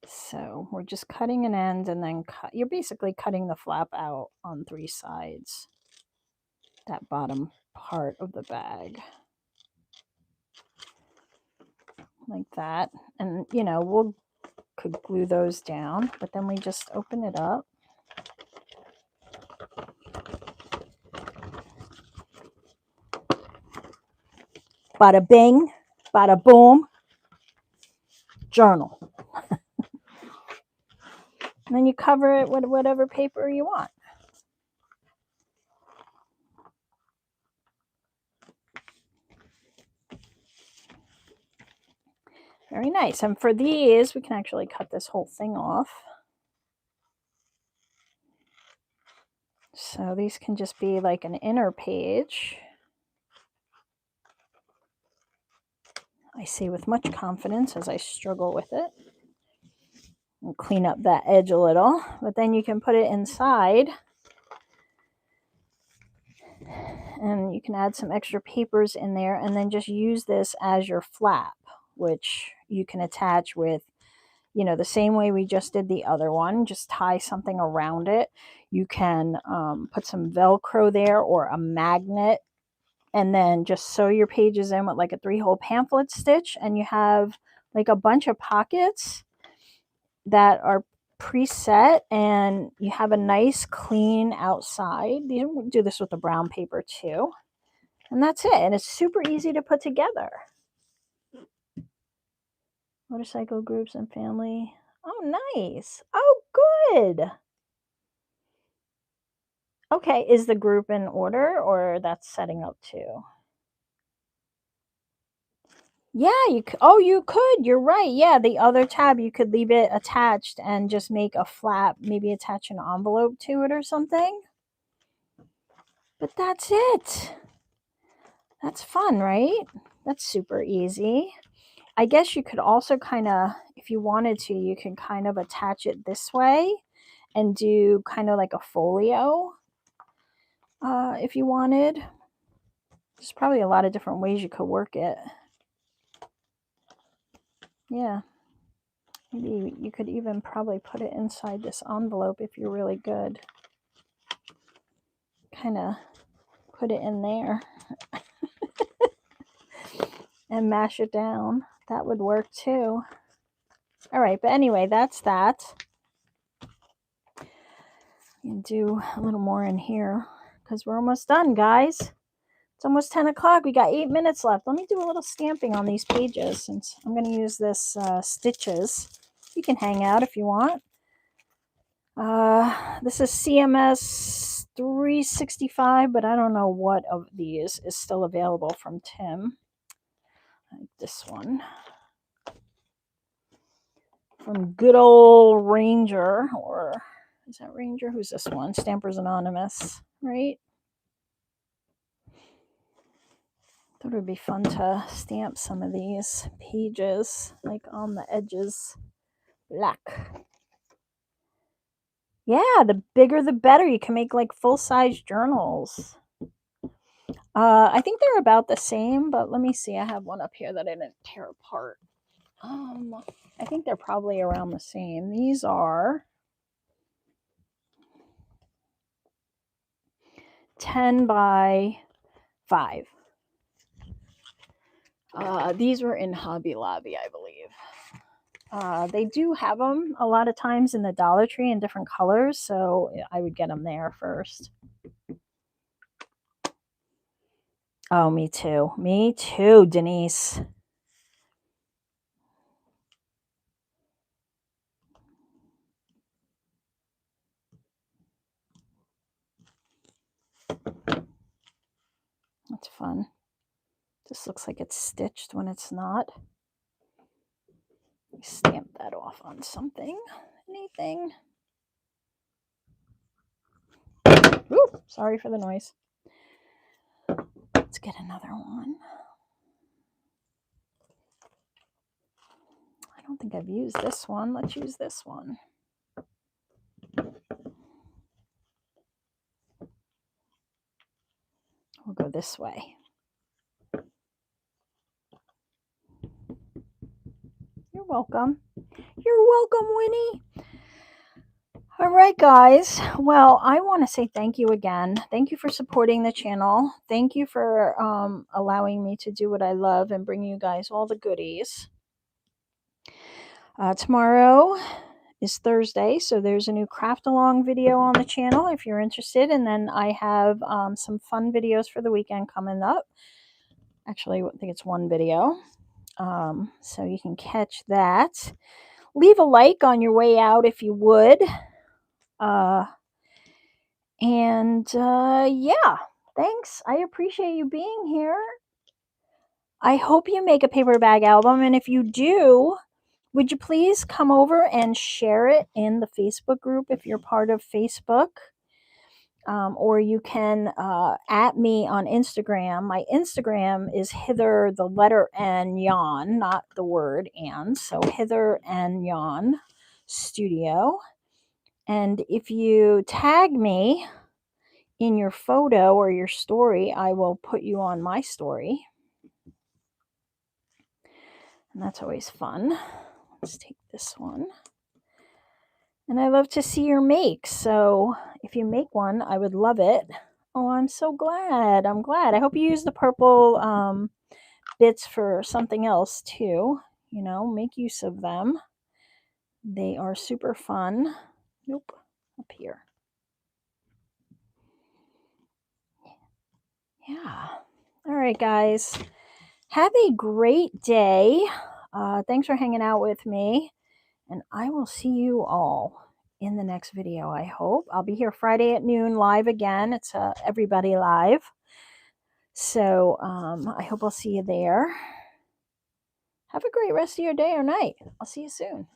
So we're just cutting an end and then you're basically cutting the flap out on 3 sides, that bottom part of the bag. Like that. And, you know, could glue those down, but then we just open it up. Bada bing, bada boom, journal. And then you cover it with whatever paper you want. Very nice. And for these, we can actually cut this whole thing off. So these can just be like an inner page. I say with much confidence as I struggle with it. And clean up that edge a little, but then you can put it inside and you can add some extra papers in there and then just use this as your flap, which you can attach with, you know, the same way we just did the other one. Just tie something around it. You can put some Velcro there or a magnet, and then just sew your pages in with like a 3-hole pamphlet stitch, and you have like a bunch of pockets that are preset, and you have a nice clean outside. You can do this with the brown paper too, and that's it. And it's super easy to put together. Motorcycle groups and family. Oh, nice. Oh, good. Okay, is the group in order, or that's setting up too? Yeah, you could. Oh, you could. You're right. Yeah, the other tab, you could leave it attached and just make a flap, maybe attach an envelope to it or something. But that's it. That's fun, right? That's super easy. I guess you could also kind of, if you wanted to, you can kind of attach it this way and do kind of like a folio if you wanted. There's probably a lot of different ways you could work it. Yeah. Maybe you could even probably put it inside this envelope if you're really good. Kind of put it in there and mash it down. That would work too. All right, but anyway, that's that. And do a little more in here because we're almost done, guys. It's almost 10 o'clock. We got 8 minutes left. Let me do a little stamping on these pages since I'm going to use this stitches. You can hang out if you want. This is CMS 365, but I don't know what of these is still available from Tim. Like this one. From good old Ranger, or is that Ranger? Who's this one? Stampers Anonymous, right? Thought it would be fun to stamp some of these pages, like on the edges, black. Yeah, the bigger the better. You can make like full-size journals. I think they're about the same, but let me see. I have one up here that I didn't tear apart. I think they're probably around the same. These are 10 by 5. These were in Hobby Lobby, I believe. They do have them a lot of times in the Dollar Tree in different colors, so I would get them there first. Oh, me too. Me too, Denise. That's fun. This looks like it's stitched when it's not. Stamp that off on something. Anything. Ooh, sorry for the noise. Let's get another one. I don't think I've used this one. Let's use this one. We'll go this way. You're welcome. You're welcome, Winnie. All right, guys. Well, I want to say thank you again. Thank you for supporting the channel. Thank you for allowing me to do what I love and bring you guys all the goodies. Tomorrow is Thursday, so there's a new craft along video on the channel if you're interested. And then I have some fun videos for the weekend coming up. Actually, I think it's one video. So you can catch that. Leave a like on your way out if you would. Yeah, thanks. I appreciate you being here. I hope you make a paper bag album, and if you do, would you please come over and share it in the Facebook group if you're part of Facebook? Or you can at me on Instagram. My Instagram is Hither, the letter N, Yon, not the word and. So Hither and Yon Studio. And if you tag me in your photo or your story, I will put you on my story. And that's always fun. Let's take this one. And I love to see your makes. So if you make one, I would love it. Oh, I'm so glad. I'm glad. I hope you use the purple bits for something else too. You know, make use of them. They are super fun. Nope, up here. Yeah. All right, guys. Have a great day. Thanks for hanging out with me. And I will see you all in the next video, I hope. I'll be here Friday at noon live again. It's Everybody Live. So I hope I'll see you there. Have a great rest of your day or night. I'll see you soon.